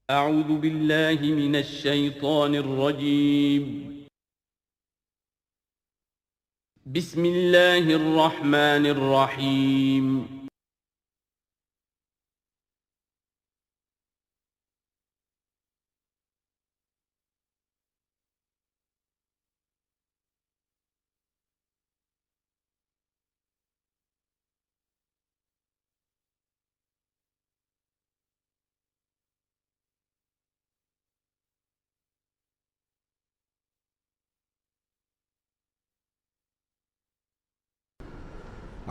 اعوذ باللہ من الشیطان الرجیم بسم اللہ الرحمن الرحیم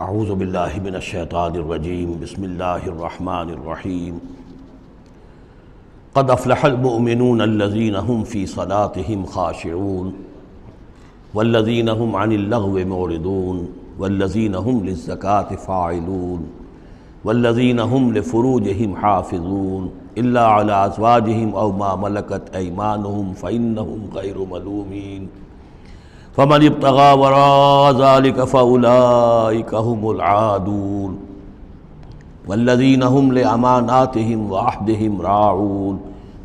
اعوذ باللہ من الشیطان الرجیم بسم اللہ الرحمن الرحیم قد افلح المؤمنون الذین هم فی صلاتهم خاشعون والذین هم عن اللغو معرضون والذین هم للزکاة فاعلون والذین هم لفروجهم حافظون الا علی ازواجهم او ما ملکت ایمانهم فإنهم غیر ملومین فمن ابتغى وراء ذلك فأولئك هم العادون والذين هم لأماناتهم وعهدهم راعون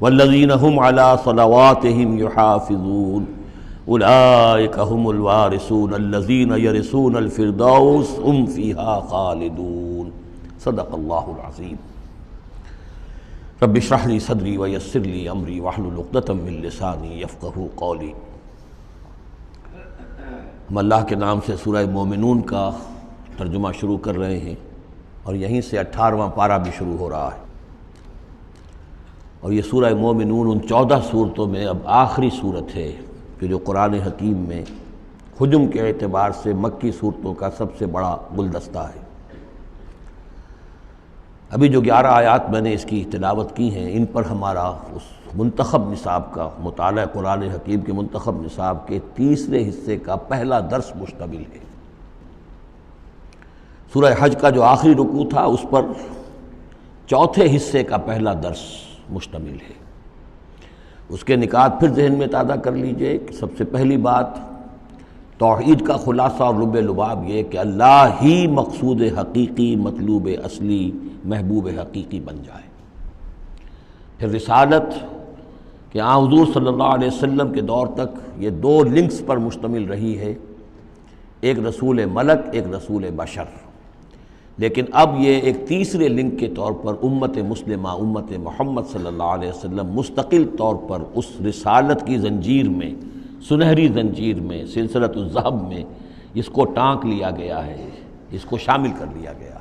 والذين هم على صلواتهم يحافظون أولئك هم الوارثون الذين يرثون الفردوس هم فيها خالدون صدق الله العظيم رب اشرح لي صدري ويسر لي أمري واحلل عقدة من لساني يفقهوا قولي۔ ہم اللہ کے نام سے سورہ مومنون کا ترجمہ شروع کر رہے ہیں اور یہیں سے 18واں پارہ بھی شروع ہو رہا ہے، اور یہ سورہ مومنون ان 14 صورتوں میں اب آخری صورت ہے کہ جو قرآن حکیم میں حجم کے اعتبار سے مکی صورتوں کا سب سے بڑا گلدستہ ہے۔ ابھی جو 11 آیات میں نے اس کی تلاوت کی ہیں، ان پر ہمارا اس منتخب نصاب کا مطالعہ قرآن حکیم کے منتخب نصاب کے تیسرے حصے کا پہلا درس مشتمل ہے۔ سورہ حج کا جو آخری رکوع تھا اس پر چوتھے حصے کا پہلا درس مشتمل ہے۔ اس کے نکات پھر ذہن میں تازہ کر لیجئے کہ سب سے پہلی بات توحید کا خلاصہ اور لب لباب یہ کہ اللہ ہی مقصود حقیقی، مطلوب اصلی، محبوب حقیقی بن جائے۔ پھر رسالت کہ حضور صلی اللہ علیہ وسلم کے دور تک یہ 2 لنکس پر مشتمل رہی ہے، ایک رسول ملک، ایک رسول بشر، لیکن اب یہ ایک تیسرے لنک کے طور پر امت مسلمہ، امت محمد صلی اللہ علیہ وسلم مستقل طور پر اس رسالت کی زنجیر میں، سنہری زنجیر میں، سلسلۃ الذہب میں اس کو ٹانک لیا گیا ہے، اس کو شامل کر لیا گیا ہے۔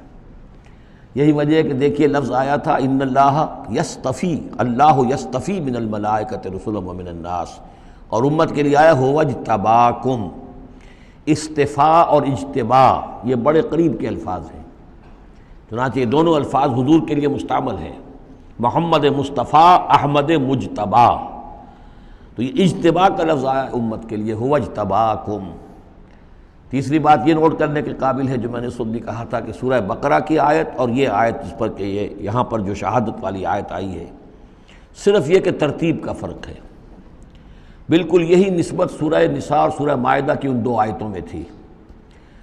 یہی وجہ ہے کہ دیکھیے لفظ آیا تھا ان اللہ یصطفی، اللہ یصطفی من الملائکۃ رسلا ومن الناس، اور امت کے لیے آیا هو اجتباکم۔ استفاء اور اجتباء یہ بڑے قریب کے الفاظ ہیں، چنانچہ یہ دونوں الفاظ حضور کے لیے مستعمل ہیں، محمد مصطفیٰ، احمد مجتبی۔ تو یہ اجتباء کا لفظ آیا امت کے لیے هو اجتباکم۔ تیسری بات یہ نوٹ کرنے کے قابل ہے جو میں نے خود بھی کہا تھا کہ سورہ بقرہ کی آیت اور یہ آیت جس پر کہ یہ یہاں پر جو شہادت والی آیت آئی ہے، صرف یہ کہ ترتیب کا فرق ہے۔ بالکل یہی نسبت سورہ نساء اور سورہ مائدہ کی ان 2 آیتوں میں تھی۔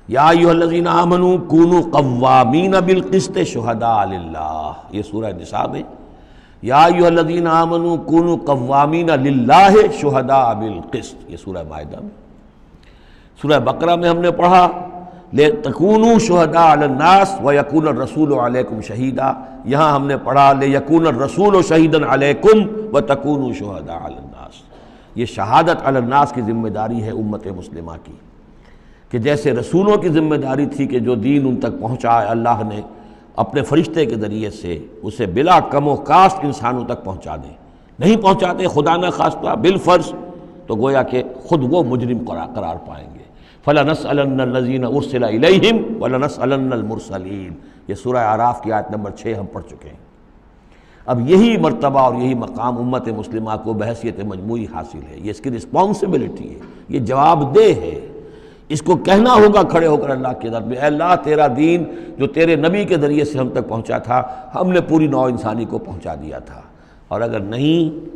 یا ایھا الذین آمنوا کونوا قوامین بالقسط شہداء للہ، یہ سورہ نساء میں، یا ایھا الذین آمنوا کونوا قوامین للہ شہداء بالقسط، یہ سورہ مائدہ میں۔ سورہ بقرہ میں ہم نے پڑھا لِتَكُونُوا شُهَدَاءَ عَلَى النَّاسِ وَيَكُونَ الرَّسُولُ عَلَيْكُمْ شَهِيدًا، یہاں ہم نے پڑھا لِيَكُونَ الرَّسُولُ شَهِيدًا عَلَيْكُمْ وَتَكُونُوا شُهَدَاءَ عَلَى النَّاسِ۔ یہ شہادت علی الناس کی ذمہ داری ہے امت مسلمہ کی، کہ جیسے رسولوں کی ذمہ داری تھی کہ جو دین ان تک پہنچائے، اللہ نے اپنے فرشتے کے ذریعے سے اسے بلا کم و کاست انسانوں تک پہنچا دیں، نہیں پہنچاتے خدا نہ خواستہ بالفرض تو گویا کہ خود وہ مجرم قرار پائیں گے۔ فَلَنَسْأَلَنَّ الَّذِينَ أُرْسِلَ إِلَيْهِمْ وَلَنَسْأَلَنَّ الْمُرْسَلِينَ، یہ سورہ اعراف کی آیت نمبر 6 ہم پڑھ چکے ہیں۔ اب یہی مرتبہ اور یہی مقام امت مسلمہ کو بحیثیت مجموعی حاصل ہے، یہ اس کی رسپانسبلٹی ہے، یہ جواب دہ ہے، اس کو کہنا ہوگا کھڑے ہو کر اللہ کے در میں، اے اللہ تیرا دین جو تیرے نبی کے ذریعے سے ہم تک پہنچا تھا، ہم نے پوری نوع انسانی کو پہنچا دیا تھا، اور اگر نہیں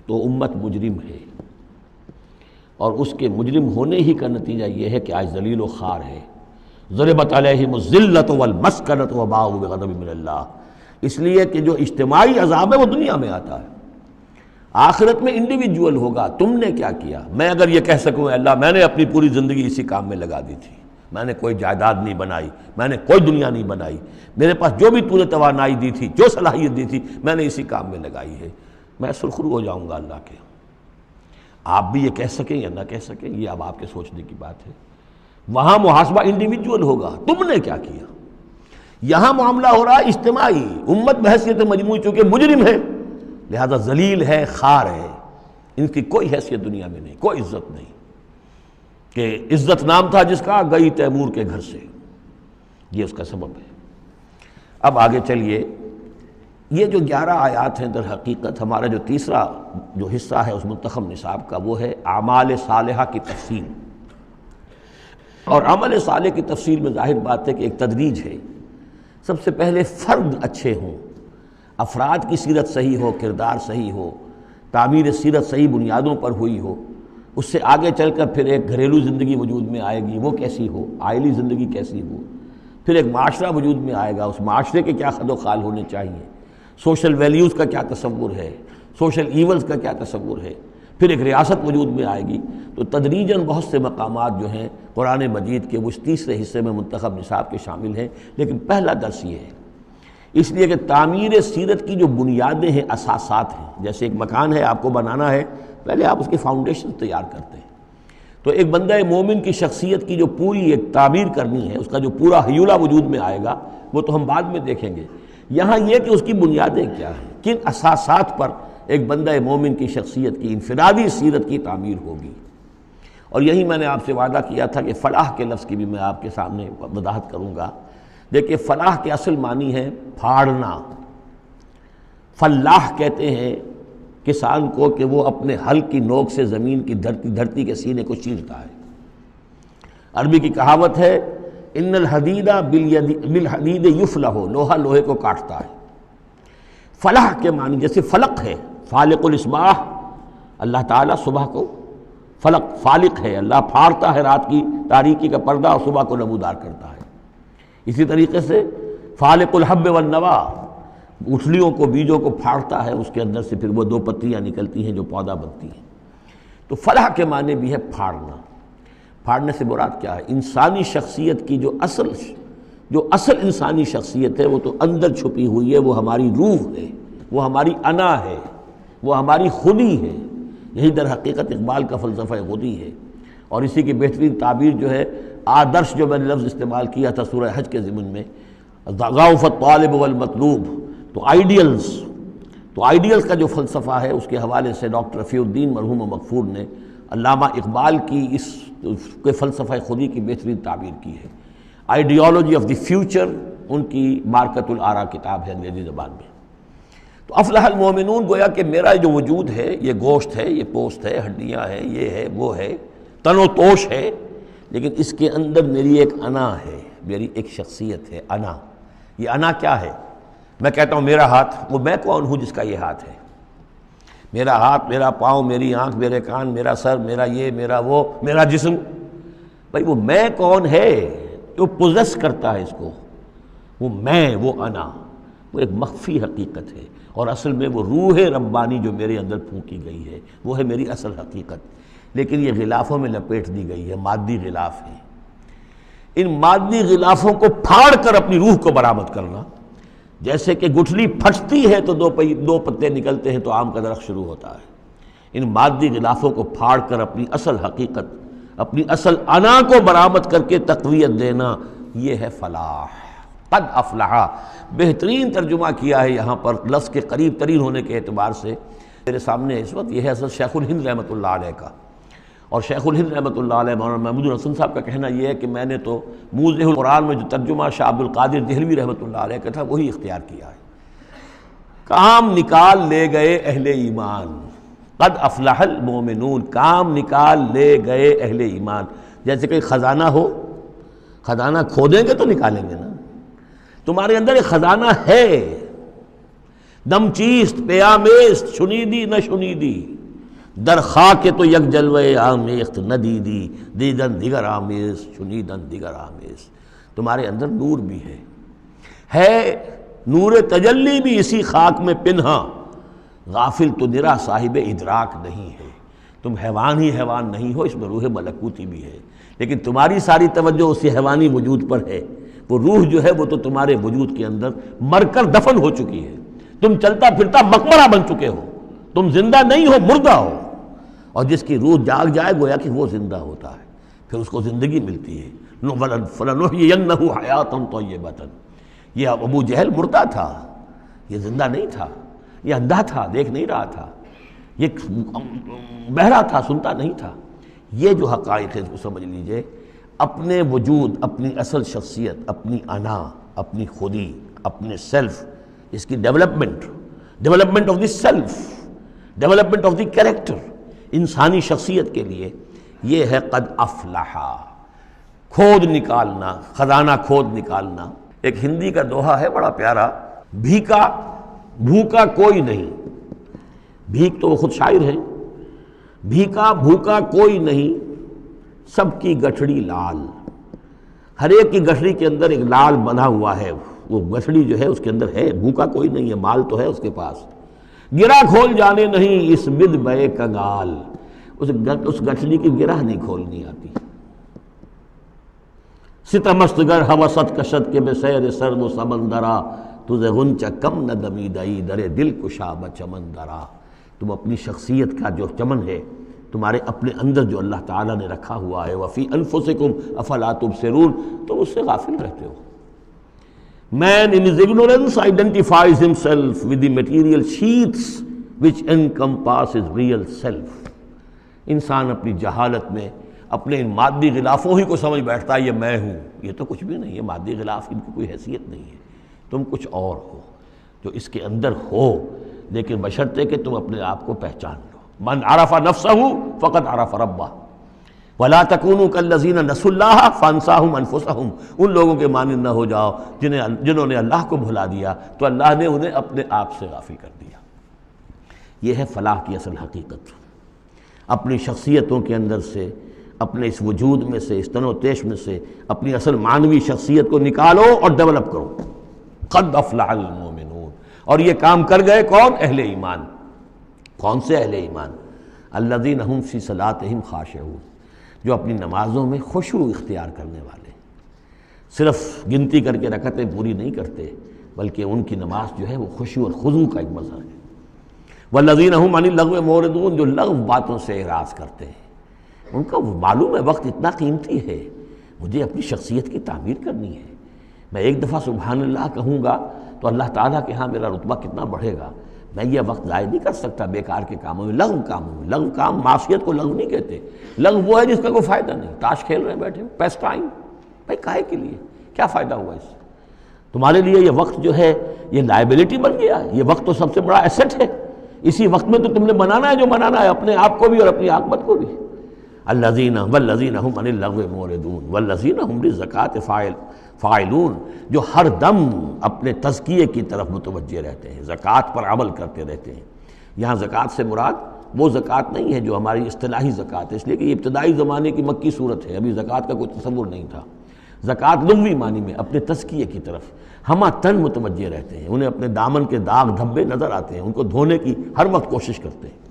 تو امت مجرم ہے، اور اس کے مجرم ہونے ہی کا نتیجہ یہ ہے کہ آج ذلیل و خوار ہے۔ ضربت علیہم الذلۃ والمسکنۃ وباءوا بغضب من اللہ، اس لیے کہ جو اجتماعی عذاب ہے وہ دنیا میں آتا ہے، آخرت میں انڈیویجول ہوگا تم نے کیا کیا۔ میں اگر یہ کہہ سکوں اللہ میں نے اپنی پوری زندگی اسی کام میں لگا دی تھی، میں نے کوئی جائیداد نہیں بنائی، میں نے کوئی دنیا نہیں بنائی، میرے پاس جو بھی تو نے توانائی دی تھی، جو صلاحیت دی تھی، میں نے اسی کام میں لگائی ہے، میں سرخرو ہو جاؤں گا اللہ کے۔ آپ بھی یہ کہہ سکیں یا نہ کہہ سکیں، یہ اب آپ کے سوچنے کی بات ہے۔ وہاں محاسبہ انڈیویجول ہوگا، تم نے کیا کیا۔ یہاں معاملہ ہو رہا ہے اجتماعی، امت بحیثیت مجموعی چونکہ مجرم ہے لہذا ذلیل ہے، خار ہے، ان کی کوئی حیثیت دنیا میں نہیں، کوئی عزت نہیں، کہ عزت نام تھا جس کا گئی تیمور کے گھر سے، یہ اس کا سبب ہے۔ اب آگے چلیے، یہ جو 11 آیات ہیں در حقیقت ہمارا جو تیسرا جو حصہ ہے اس منتخب نصاب کا وہ ہے اعمال صالحہ کی تفصیل۔ اور عمل صالح کی تفصیل میں ظاہر بات ہے کہ ایک تدریج ہے۔ سب سے پہلے فرد اچھے ہوں، افراد کی سیرت صحیح ہو، کردار صحیح ہو، تعمیر سیرت صحیح بنیادوں پر ہوئی ہو، اس سے آگے چل کر پھر ایک گھریلو زندگی وجود میں آئے گی، وہ کیسی ہو، عائلی زندگی کیسی ہو، پھر ایک معاشرہ وجود میں آئے گا، اس معاشرے کے کیا خد و خال ہونے چاہیے، سوشل ویلیوز کا کیا تصور ہے، سوشل ایونز کا کیا تصور ہے، پھر ایک ریاست وجود میں آئے گی۔ تو تدریجاً بہت سے مقامات جو ہیں قرآن مجید کے وہ اس تیسرے حصے میں منتخب نصاب کے شامل ہیں، لیکن پہلا درس یہ ہے، اس لیے کہ تعمیر سیرت کی جو بنیادیں ہیں، اساسات ہیں، جیسے ایک مکان ہے آپ کو بنانا ہے، پہلے آپ اس کی فاؤنڈیشن تیار کرتے ہیں، تو ایک بندہ مومن کی شخصیت کی جو پوری ایک تعبیر کرنی ہے، اس کا جو پورا حیولہ وجود میں آئے گا وہ تو ہم بعد میں دیکھیں گے۔ یہاں یہ کہ اس کی بنیادیں کیا ہیں، کن اساسات پر ایک بندہ مومن کی شخصیت کی انفرادی سیرت کی تعمیر ہوگی۔ اور یہی میں نے آپ سے وعدہ کیا تھا کہ فلاح کے لفظ کی بھی میں آپ کے سامنے وضاحت کروں گا۔ دیکھیے فلاح کے اصل معنی ہے پھاڑنا، فلاح کہتے ہیں کسان کو کہ وہ اپنے ہل کی نوک سے زمین کی دھرتی کے سینے کو چیرتا ہے۔ عربی کی کہاوت ہے ان الحدید بالحدید یفلح، لوہا لوہے کو کاٹتا ہے۔ فلاح کے معنی جیسے فلق ہے، فالق الاصباح، اللہ تعالیٰ صبح کو فلق فالق ہے، اللہ پھاڑتا ہے رات کی تاریکی کا پردہ اور صبح کو نمودار کرتا ہے۔ اسی طریقے سے فالق الحب والنوا، گٹھلیوں کو بیجوں کو پھاڑتا ہے، اس کے اندر سے پھر وہ 2 پتیاں نکلتی ہیں جو پودا بنتی ہیں۔ تو فلاح کے معنی بھی ہے پھاڑنا۔ پھاڑنے سے مراد کیا ہے؟ انسانی شخصیت کی جو اصل انسانی شخصیت ہے وہ تو اندر چھپی ہوئی ہے، وہ ہماری روح ہے، وہ ہماری انا ہے، وہ ہماری خودی ہے۔ یہی در حقیقت اقبال کا فلسفہ خودی ہے، اور اسی کی بہترین تعبیر جو ہے آدرش، جو میں نے لفظ استعمال کیا تھا سورہ حج کے ضمن میں، ضعف الطالب والمطلوب، تو آئیڈیلز کا جو فلسفہ ہے اس کے حوالے سے ڈاکٹر رفیع الدین مرحوم و مغفور نے علامہ اقبال کی اس کے فلسفہ خودی کی بہترین تعبیر کی ہے۔ آئیڈیالوجی آف دی فیوچر ان کی مارکت الآراء کتاب ہے انگریزی زبان میں۔ تو افلح المومنون، گویا کہ میرا جو وجود ہے یہ گوشت ہے، یہ پوست ہے، ہڈیاں ہیں، یہ ہے وہ ہے، تن و توش ہے، لیکن اس کے اندر میری ایک انا ہے، میری ایک شخصیت ہے، انا۔ یہ انا کیا ہے؟ میں کہتا ہوں میرا ہاتھ، وہ میں کون ہوں جس کا یہ ہاتھ ہے؟ میرا ہاتھ، میرا پاؤں، میری آنکھ، میرے کان، میرا سر، میرا یہ، میرا وہ، میرا جسم، بھائی وہ میں کون ہے جو پوزیس کرتا ہے اس کو؟ وہ میں، وہ انا، وہ ایک مخفی حقیقت ہے، اور اصل میں وہ روح ربانی جو میرے اندر پھونکی گئی ہے وہ ہے میری اصل حقیقت، لیکن یہ غلافوں میں لپیٹ دی گئی ہے، مادی غلاف ہے۔ ان مادی غلافوں کو پھاڑ کر اپنی روح کو برآمد کرنا، جیسے کہ گٹھلی پھٹتی ہے تو 2 پتے نکلتے ہیں تو آم کا درخت شروع ہوتا ہے، ان مادی غلافوں کو پھاڑ کر اپنی اصل حقیقت، اپنی اصل انا کو برآمد کر کے تقویت دینا، یہ ہے فلاح۔ قد افلح، بہترین ترجمہ کیا ہے یہاں پر لفظ کے قریب ترین ہونے کے اعتبار سے۔ میرے سامنے اس وقت یہ ہے حضرت شیخ الہند رحمۃ اللہ علیہ کا، اور شیخ الہند رحمۃ اللہ علیہ مولانا محمود الحسن صاحب کا کہنا یہ ہے کہ میں نے تو موضح القرآن میں جو ترجمہ شاہ عبد القادر دہلوی رحمۃ اللہ علیہ کا تھا وہی اختیار کیا ہے۔ کام نکال لے گئے اہل ایمان، قد افلح المومنون، کام نکال لے گئے اہل ایمان۔ جیسے کہ خزانہ ہو، خزانہ کھودیں گے تو نکالیں گے نا، تمہارے اندر ایک خزانہ ہے، دم چیست پیامیست، شنیدی نہ شنیدی، در خاک تو یک جلوے آمیخت نہ دیدی، دیدن دیگر آمیز شنیدن دیگر آمیز۔ تمہارے اندر نور بھی ہے نور تجلی بھی اسی خاک میں پنہاں، غافل تو نرا صاحب ادراک نہیں ہے۔ تم حیوان ہی حیوان نہیں ہو، اس میں روح ملکوتی بھی ہے، لیکن تمہاری ساری توجہ اسی حیوانی وجود پر ہے۔ وہ روح جو ہے وہ تو تمہارے وجود کے اندر مر کر دفن ہو چکی ہے، تم چلتا پھرتا مقبرہ بن چکے ہو، تم زندہ نہیں ہو، مردہ ہو۔ اور جس کی روح جاگ جائے گویا کہ وہ زندہ ہوتا ہے، پھر اس کو زندگی ملتی ہے۔ فَلَنُحْيِيَنَّهُ حَيَاةً طَيِّبَةً۔ یہ ابو جہل مردہ تھا، یہ زندہ نہیں تھا، یہ اندھا تھا، دیکھ نہیں رہا تھا، یہ بہرا تھا، سنتا نہیں تھا۔ یہ جو حقائق ہے اس کو سمجھ لیجئے، اپنے وجود، اپنی اصل شخصیت، اپنی انا، اپنی خودی، اپنے سیلف، اس کی development of the self, development of the character, انسانی شخصیت کے لیے یہ ہے قد افلحا، کھود نکالنا، خزانہ کھود نکالنا۔ ایک ہندی کا دوہا ہے بڑا پیارا، بھوکا کوئی نہیں، بھیک تو وہ خود شاعر ہے، بھیکا بھوکا کوئی نہیں، سب کی گٹھڑی لال۔ ہر ایک کی گٹھڑی کے اندر ایک لال بندھا ہوا ہے، وہ گٹھڑی جو ہے اس کے اندر ہے، بھوکا کوئی نہیں ہے، مال تو ہے اس کے پاس۔ گرہ کھول جانے نہیں اس بد بے کنگال، اس گٹھڑی کی گرہ نہیں کھولنی آتی۔ ستمست گر ہوست کشت کے بے سیر سرد و سمندرا، تجھے غنچہ کم نہ دمیدئی درے دل کشا بچمندرا۔ تم اپنی شخصیت کا جو چمن ہے تمہارے اپنے اندر جو اللہ تعالیٰ نے رکھا ہوا ہے، وفی انفسکم افلا تبصرون، تم اس سے غافل رہتے ہو۔ Man in his ignorance identifies himself with the material sheaths which encompass his real self۔ انسان اپنی جہالت میں اپنے ان مادی غلافوں ہی کو سمجھ بیٹھتا ہے یہ میں ہوں، یہ تو کچھ بھی نہیں ہے، مادی غلاف ان کی کوئی حیثیت نہیں ہے، تم کچھ اور ہو جو اس کے اندر ہو، لیکن بشرطے کہ تم اپنے آپ کو پہچان لو۔ من عرف نفسہ فقد عرف ربہ ولا تکونوا کالذین نسوا اللہ فانساہم انفسہم۔ ان لوگوں کے مانند نہ ہو جاؤ جنہوں نے اللہ کو بھلا دیا تو اللہ نے انہیں اپنے آپ سے غافل کر دیا۔ یہ ہے فلاح کی اصل حقیقت۔ اپنی شخصیتوں کے اندر سے، اپنے اس وجود میں سے، اس تن و تیش میں سے اپنی اصل معنوی شخصیت کو نکالو اور ڈیولپ کرو۔ قد افلح المؤمنون۔ اور یہ کام کر گئے کون؟ اہل ایمان۔ کون سے اہل ایمان؟ الذین هم فی صلاتہم خاشعون، جو اپنی نمازوں میں خشوع اختیار کرنے والے، صرف گنتی کر کے رکعتیں پوری نہیں کرتے بلکہ ان کی نماز جو ہے وہ خشوع اور خضوع کا ایک مظہر ہے۔ والذین هم عن اللغو معرضون، جو لغو باتوں سے اعراض کرتے ہیں، ان کا معلوم ہے وقت اتنا قیمتی ہے، مجھے اپنی شخصیت کی تعمیر کرنی ہے، میں ایک دفعہ سبحان اللہ کہوں گا تو اللہ تعالیٰ کے ہاں میرا رتبہ کتنا بڑھے گا، میں یہ وقت ضائع نہیں کر سکتا بیکار کے کاموں میں، لغو کاموں میں۔ لغو کام، معصیت کو لغو نہیں کہتے، لغو وہ ہے جس کا کوئی فائدہ نہیں، تاش کھیل رہے ہیں بیٹھے، پیس ٹائم، بھائی کاہے کے لیے، کیا فائدہ ہوا اس سے؟ تمہارے لیے یہ وقت جو ہے یہ لائبلٹی بن گیا ہے، یہ وقت تو سب سے بڑا ایسٹ ہے، اسی وقت میں تو تم نے بنانا ہے جو بنانا ہے، اپنے آپ کو بھی اور اپنی عاقبت کو بھی۔ الذین والذین هم عن اللغو معرضون والذین هم للزکاۃ فاعلون، جو ہر دم اپنے تزکیے کی طرف متوجہ رہتے ہیں، زکوٰۃ پر عمل کرتے رہتے ہیں۔ یہاں زکوٰۃ سے مراد وہ زکوٰۃ نہیں ہے جو ہماری اصطلاحی زکوٰۃ ہے، اس لیے کہ یہ ابتدائی زمانے کی مکی صورت ہے، ابھی زکوٰۃ کا کوئی تصور نہیں تھا۔ زکوٰۃ لغوی معنی میں اپنے تزکیے کی طرف ہمہ تن متوجہ رہتے ہیں، انہیں اپنے دامن کے داغ دھبے نظر آتے ہیں، ان کو دھونے کی ہر وقت کوشش کرتے ہیں۔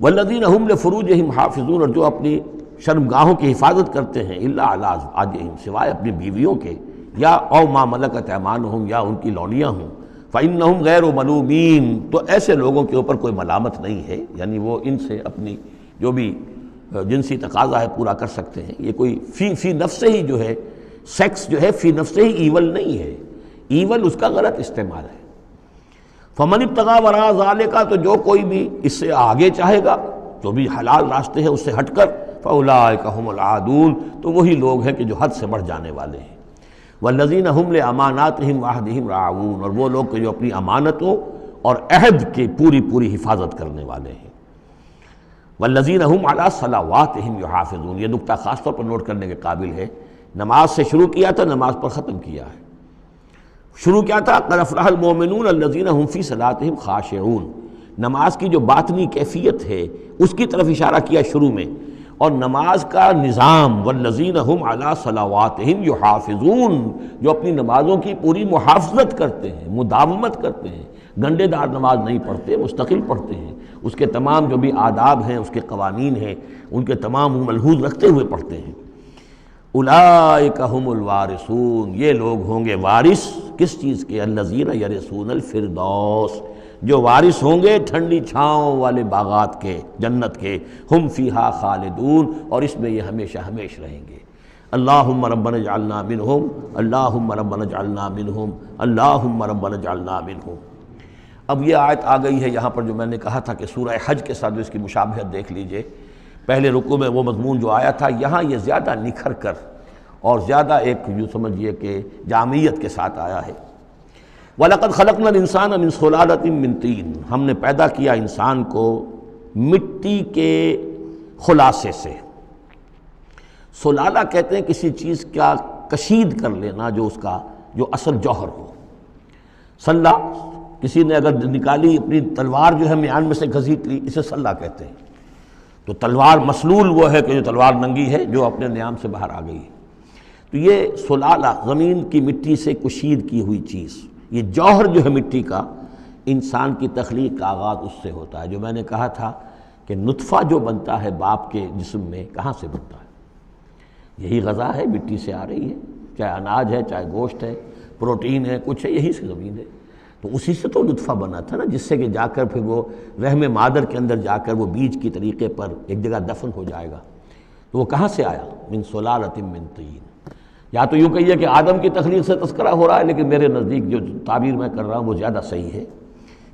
والذین هم لفروجہم حافظون، اور جو اپنی شرمگاہوں کی حفاظت کرتے ہیں، الا علی ازواجہم، سوائے اپنی بیویوں کے، یا او ما ملکت ایمانہم، یا ان کی لونیاں ہوں، فإنہم غیر ملومین، تو ایسے لوگوں کے اوپر کوئی ملامت نہیں ہے، یعنی وہ ان سے اپنی جو بھی جنسی تقاضا ہے پورا کر سکتے ہیں۔ یہ کوئی فی نفس ہی جو ہے، سیکس جو ہے فی نفس ہی ایول نہیں ہے، ایول اس کا غلط استعمال ہے۔ فمن ابتغى وراء ذلك، تو جو کوئی بھی اس سے آگے چاہے گا، جو بھی حلال راستے ہیں اس سے ہٹ کر، فاولئک هم العادون، تو وہی لوگ ہیں کہ جو حد سے بڑھ جانے والے ہیں۔ والذین هم لاماناتهم وعهدهم راعون، اور وہ لوگ کہ جو اپنی امانتوں اور عہد کی پوری پوری حفاظت کرنے والے ہیں۔ والذین هم علی صلواتهم یحافظون، یہ نکتہ خاص طور پر نوٹ کرنے کے قابل ہے، نماز سے شروع کیا تھا، نماز پر ختم کیا ہے۔ شروع کیا تھا؟ قد افلح المؤمنون الذین هم فی صلاتہم خاشعون، نماز کی جو باطنی کیفیت ہے اس کی طرف اشارہ کیا شروع میں، اور نماز کا نظام، والذین هم علی صلواتہم یحافظون، جو اپنی نمازوں کی پوری محافظت کرتے ہیں، مداومت کرتے ہیں، گنڈے دار نماز نہیں پڑھتے، مستقل پڑھتے ہیں، اس کے تمام جو بھی آداب ہیں، اس کے قوانین ہیں، ان کے تمام ملحوظ رکھتے ہوئے پڑھتے ہیں۔ اولئک هم الوارثون، یہ لوگ ہوں گے وارث کس چیز کے؟ الذین یرثون الفردوس، جو وارث ہوں گے ٹھنڈی چھاؤں والے باغات کے، جنت کے، ہم فیہا خالدون، اور اس میں یہ ہمیشہ ہمیش رہیں گے۔ اللہم ربنا اجعلنا منہم، اللہم ربنا اجعلنا منہم، اللہم ربنا اجعلنا منہم۔ اب یہ آیت آ گئی ہے یہاں پر جو میں نے کہا تھا کہ سورہ حج کے ساتھ اس کی مشابہت دیکھ لیجئے۔ پہلے رکوع میں وہ مضمون جو آیا تھا، یہاں یہ زیادہ نکھر کر اور زیادہ ایک یوں سمجھیے کہ جامعیت کے ساتھ آیا ہے۔ وَلَقَدْ خَلَقْنَا الْإِنسَانَ مِنْ صُلَالَةٍ مِّن طِينٍ، ہم نے پیدا کیا انسان کو مٹی کے خلاصے سے۔ سلالہ کہتے ہیں کسی چیز کا کشید کر لینا، جو اس کا جو اصل جوہر ہو۔ سلہ، کسی نے اگر نکالی اپنی تلوار جو ہے میان میں سے گھسیٹ لی، اسے سلہ کہتے ہیں۔ تو تلوار مسلول وہ ہے کہ جو تلوار ننگی ہے، جو اپنے نیام سے باہر آ گئی ہے۔ تو یہ سلالہ زمین کی مٹی سے کشید کی ہوئی چیز، یہ جوہر جو ہے مٹی کا، انسان کی تخلیق کا آغاز اس سے ہوتا ہے۔ جو میں نے کہا تھا کہ نطفہ جو بنتا ہے باپ کے جسم میں، کہاں سے بنتا ہے؟ یہی غذا ہے، مٹی سے آ رہی ہے، چاہے اناج ہے، چاہے گوشت ہے، پروٹین ہے، کچھ ہے، یہی سے زمین ہے۔ تو اسی سے تو نطفہ بنا تھا نا، جس سے کہ جا کر پھر وہ رحم مادر کے اندر جا کر وہ بیج کی طریقے پر ایک جگہ دفن ہو جائے گا۔ تو وہ کہاں سے آیا؟ من صلالۃ من طین۔ یا تو یوں کہیے کہ آدم کی تخلیق سے تذکرہ ہو رہا ہے، لیکن میرے نزدیک جو تعبیر میں کر رہا ہوں وہ زیادہ صحیح ہے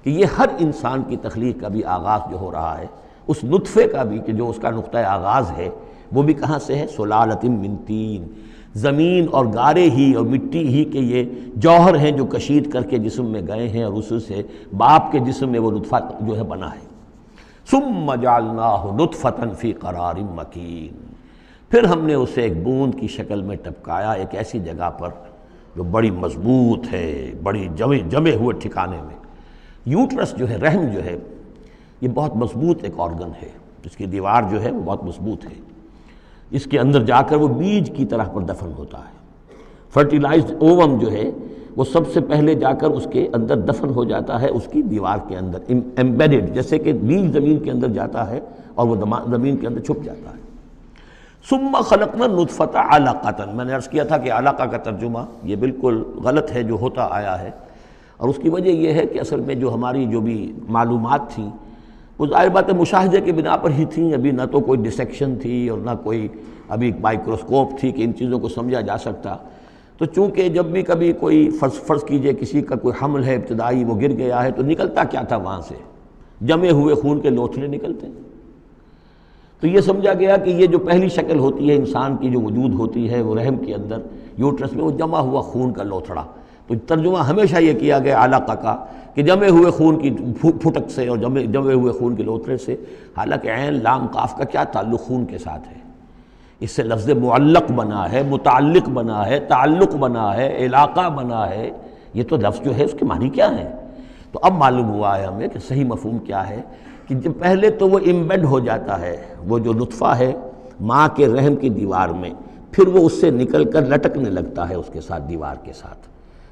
کہ یہ ہر انسان کی تخلیق کا بھی آغاز جو ہو رہا ہے، اس نطفے کا بھی کہ جو اس کا نقطہ آغاز ہے، وہ بھی کہاں سے ہے؟ صلالۃ من طین۔ زمین اور گارے ہی اور مٹی ہی کے یہ جوہر ہیں جو کشید کر کے جسم میں گئے ہیں، اور اس سے باپ کے جسم میں وہ نطفہ جو ہے بنا ہے۔ ثم جعلناہ نطفۃ فی قرار مکین، پھر ہم نے اسے ایک بوند کی شکل میں ٹپکایا ایک ایسی جگہ پر جو بڑی مضبوط ہے، بڑی جمے ہوئے ٹھکانے میں۔ یوٹرس جو ہے، رحم جو ہے، یہ بہت مضبوط ایک آرگن ہے، اس کی دیوار جو ہے وہ بہت مضبوط ہے۔ اس کے اندر جا کر وہ بیج کی طرح پر دفن ہوتا ہے۔ فرٹیلائزڈ اووم جو ہے وہ سب سے پہلے جا کر اس کے اندر دفن ہو جاتا ہے، اس کی دیوار کے اندر ایمبیڈڈ، جیسے کہ بیج زمین کے اندر جاتا ہے اور وہ زمین کے اندر چھپ جاتا ہے۔ ثم خلقنا النطفۃ علقۃ، میں نے عرض کیا تھا کہ علقہ کا ترجمہ یہ بالکل غلط ہے جو ہوتا آیا ہے، اور اس کی وجہ یہ ہے کہ اصل میں جو ہماری جو بھی معلومات تھیں وہ ظاہر بات ہے مشاہدے کی بنا پر ہی تھیں، ابھی نہ تو کوئی ڈسیکشن تھی اور نہ کوئی ابھی مائکروسکوپ تھی کہ ان چیزوں کو سمجھا جا سکتا۔ تو چونکہ جب بھی کبھی کوئی فرض کیجئے کسی کا کوئی حمل ہے ابتدائی، وہ گر گیا ہے، تو نکلتا کیا تھا وہاں سے؟ جمے ہوئے خون کے لوتھڑے نکلتے ہیں۔ تو یہ سمجھا گیا کہ یہ جو پہلی شکل ہوتی ہے انسان کی جو وجود ہوتی ہے وہ رحم کے اندر یوٹرس میں، وہ جمع ہوا خون کا لوتھڑا۔ تو ترجمہ ہمیشہ یہ کیا گیا علقہ کا کہ جمے ہوئے خون کی پھٹک سے اور جمے ہوئے خون کے لوتھڑے سے، حالانکہ عین لام قاف کا کیا تعلق خون کے ساتھ ہے؟ اس سے لفظ معلق بنا ہے، متعلق بنا ہے، تعلق بنا ہے، علاقہ بنا ہے۔ یہ تو لفظ جو ہے اس کے معنی کیا ہے؟ تو اب معلوم ہوا ہے ہمیں کہ صحیح مفہوم کیا ہے، کہ جب پہلے تو وہ امبیڈ ہو جاتا ہے، وہ جو نطفہ ہے ماں کے رحم کی دیوار میں، پھر وہ اس سے نکل کر لٹکنے لگتا ہے اس کے ساتھ، دیوار کے ساتھ،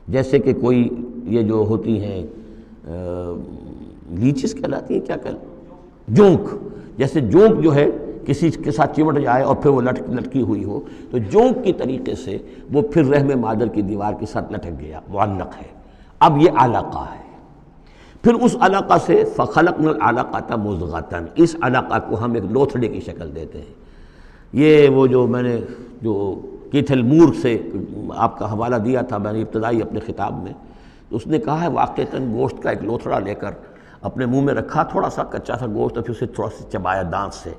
جیسے کہ کوئی یہ جو ہوتی ہیں لیچز کہلاتی ہیں، کیا جونک، جیسے جونک جو ہے کسی کے ساتھ چمٹ جائے اور پھر وہ لٹکی ہوئی ہو، تو جونک کی طریقے سے وہ پھر رحم مادر کی دیوار کے ساتھ لٹک گیا، معلق ہے۔ اب یہ علقہ ہے۔ پھر اس علقہ سے فخلقنا العلقۃ مضغۃ، اس علقہ کو ہم ایک لوتھڑے کی شکل دیتے ہیں۔ یہ وہ جو میں نے جو کیتھل مور سے آپ کا حوالہ دیا تھا میں نے ابتدائی اپنے خطاب میں، اس نے کہا ہے واقعتاً گوشت کا ایک لوتھڑا لے کر اپنے منہ میں رکھا، تھوڑا سا کچا سا گوشت، اور پھر اسے تھوڑا سا چبایا دانت سے،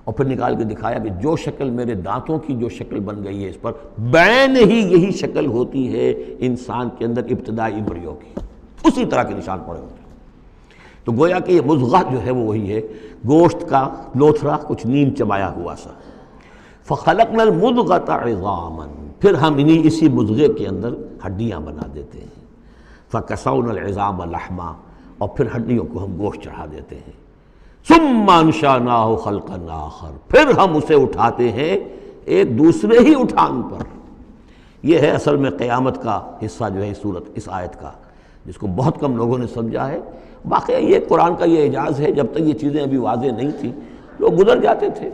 اور پھر نکال کے دکھایا کہ جو شکل میرے دانتوں کی جو شکل بن گئی ہے اس پر بین ہی یہی شکل ہوتی ہے انسان کے اندر ابتدائی ایمبریو کی، اسی طرح کے نشان پڑے ہوتے ہیں۔ تو گویا کہ یہ مضغہ جو ہے وہ وہی ہے، گوشت کا لوتھڑا کچھ نیم چبایا ہوا سا۔ فخلقنا المضغۃ عظاما، پھر ہم اسی مضغے کے اندر ہڈیاں بنا دیتے ہیں۔ فکسونا العظام لحما، اور پھر ہڈیوں کو ہم گوشت چڑھا دیتے ہیں۔ ثم انشأناہ خلقا آخر، پھر ہم اسے اٹھاتے ہیں ایک دوسرے ہی اٹھان پر۔ یہ ہے اصل میں قیامت کا حصہ جو ہے اس آیت کا، جس کو بہت کم لوگوں نے سمجھا ہے۔ واقعہ یہ قرآن کا یہ اعجاز ہے، جب تک یہ چیزیں ابھی واضح نہیں تھیں لوگ گزر جاتے تھے،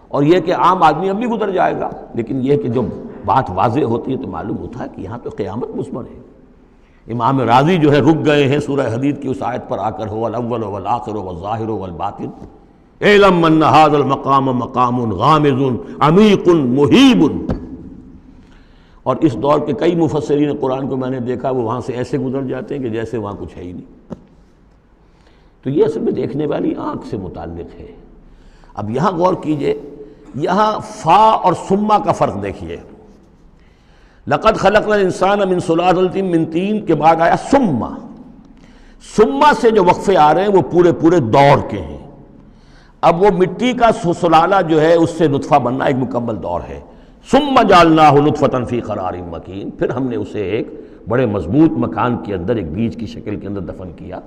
اور یہ کہ عام آدمی اب بھی گزر جائے گا، لیکن یہ کہ جب بات واضح ہوتی ہے تو معلوم ہوتا ہے کہ یہاں تو قیامت مثمر ہے۔ امام راضی جو ہے رک گئے ہیں سورہ حدید کی اس آیت پر آ کر، هو الاول والآخر والظاہر والباطن اعلم ان هذا المقام مقام غامض عمیق مہیب۔ اور اس دور کے کئی مفسرین قرآن کو میں نے دیکھا وہ وہاں سے ایسے گزر جاتے ہیں کہ جیسے وہاں کچھ ہے ہی نہیں۔ تو یہ اصل میں دیکھنے والی آنکھ سے متعلق ہے۔ اب یہاں غور کیجئے، یہاں فا اور ثم کا فرق دیکھیے۔ لقد خلقنا الانسان من سلالۃ من طین کے بعد آیا ثم۔ ثم سے جو وقفے آ رہے ہیں وہ پورے پورے دور کے ہیں۔ اب وہ مٹی کا سلالہ جو ہے اس سے نطفہ بننا ایک مکمل دور ہے۔ ثم جعلناہ نطفۃ فی قرار مکین، پھر ہم نے اسے ایک بڑے مضبوط مکان کے اندر ایک بیج کی شکل کے اندر دفن کیا۔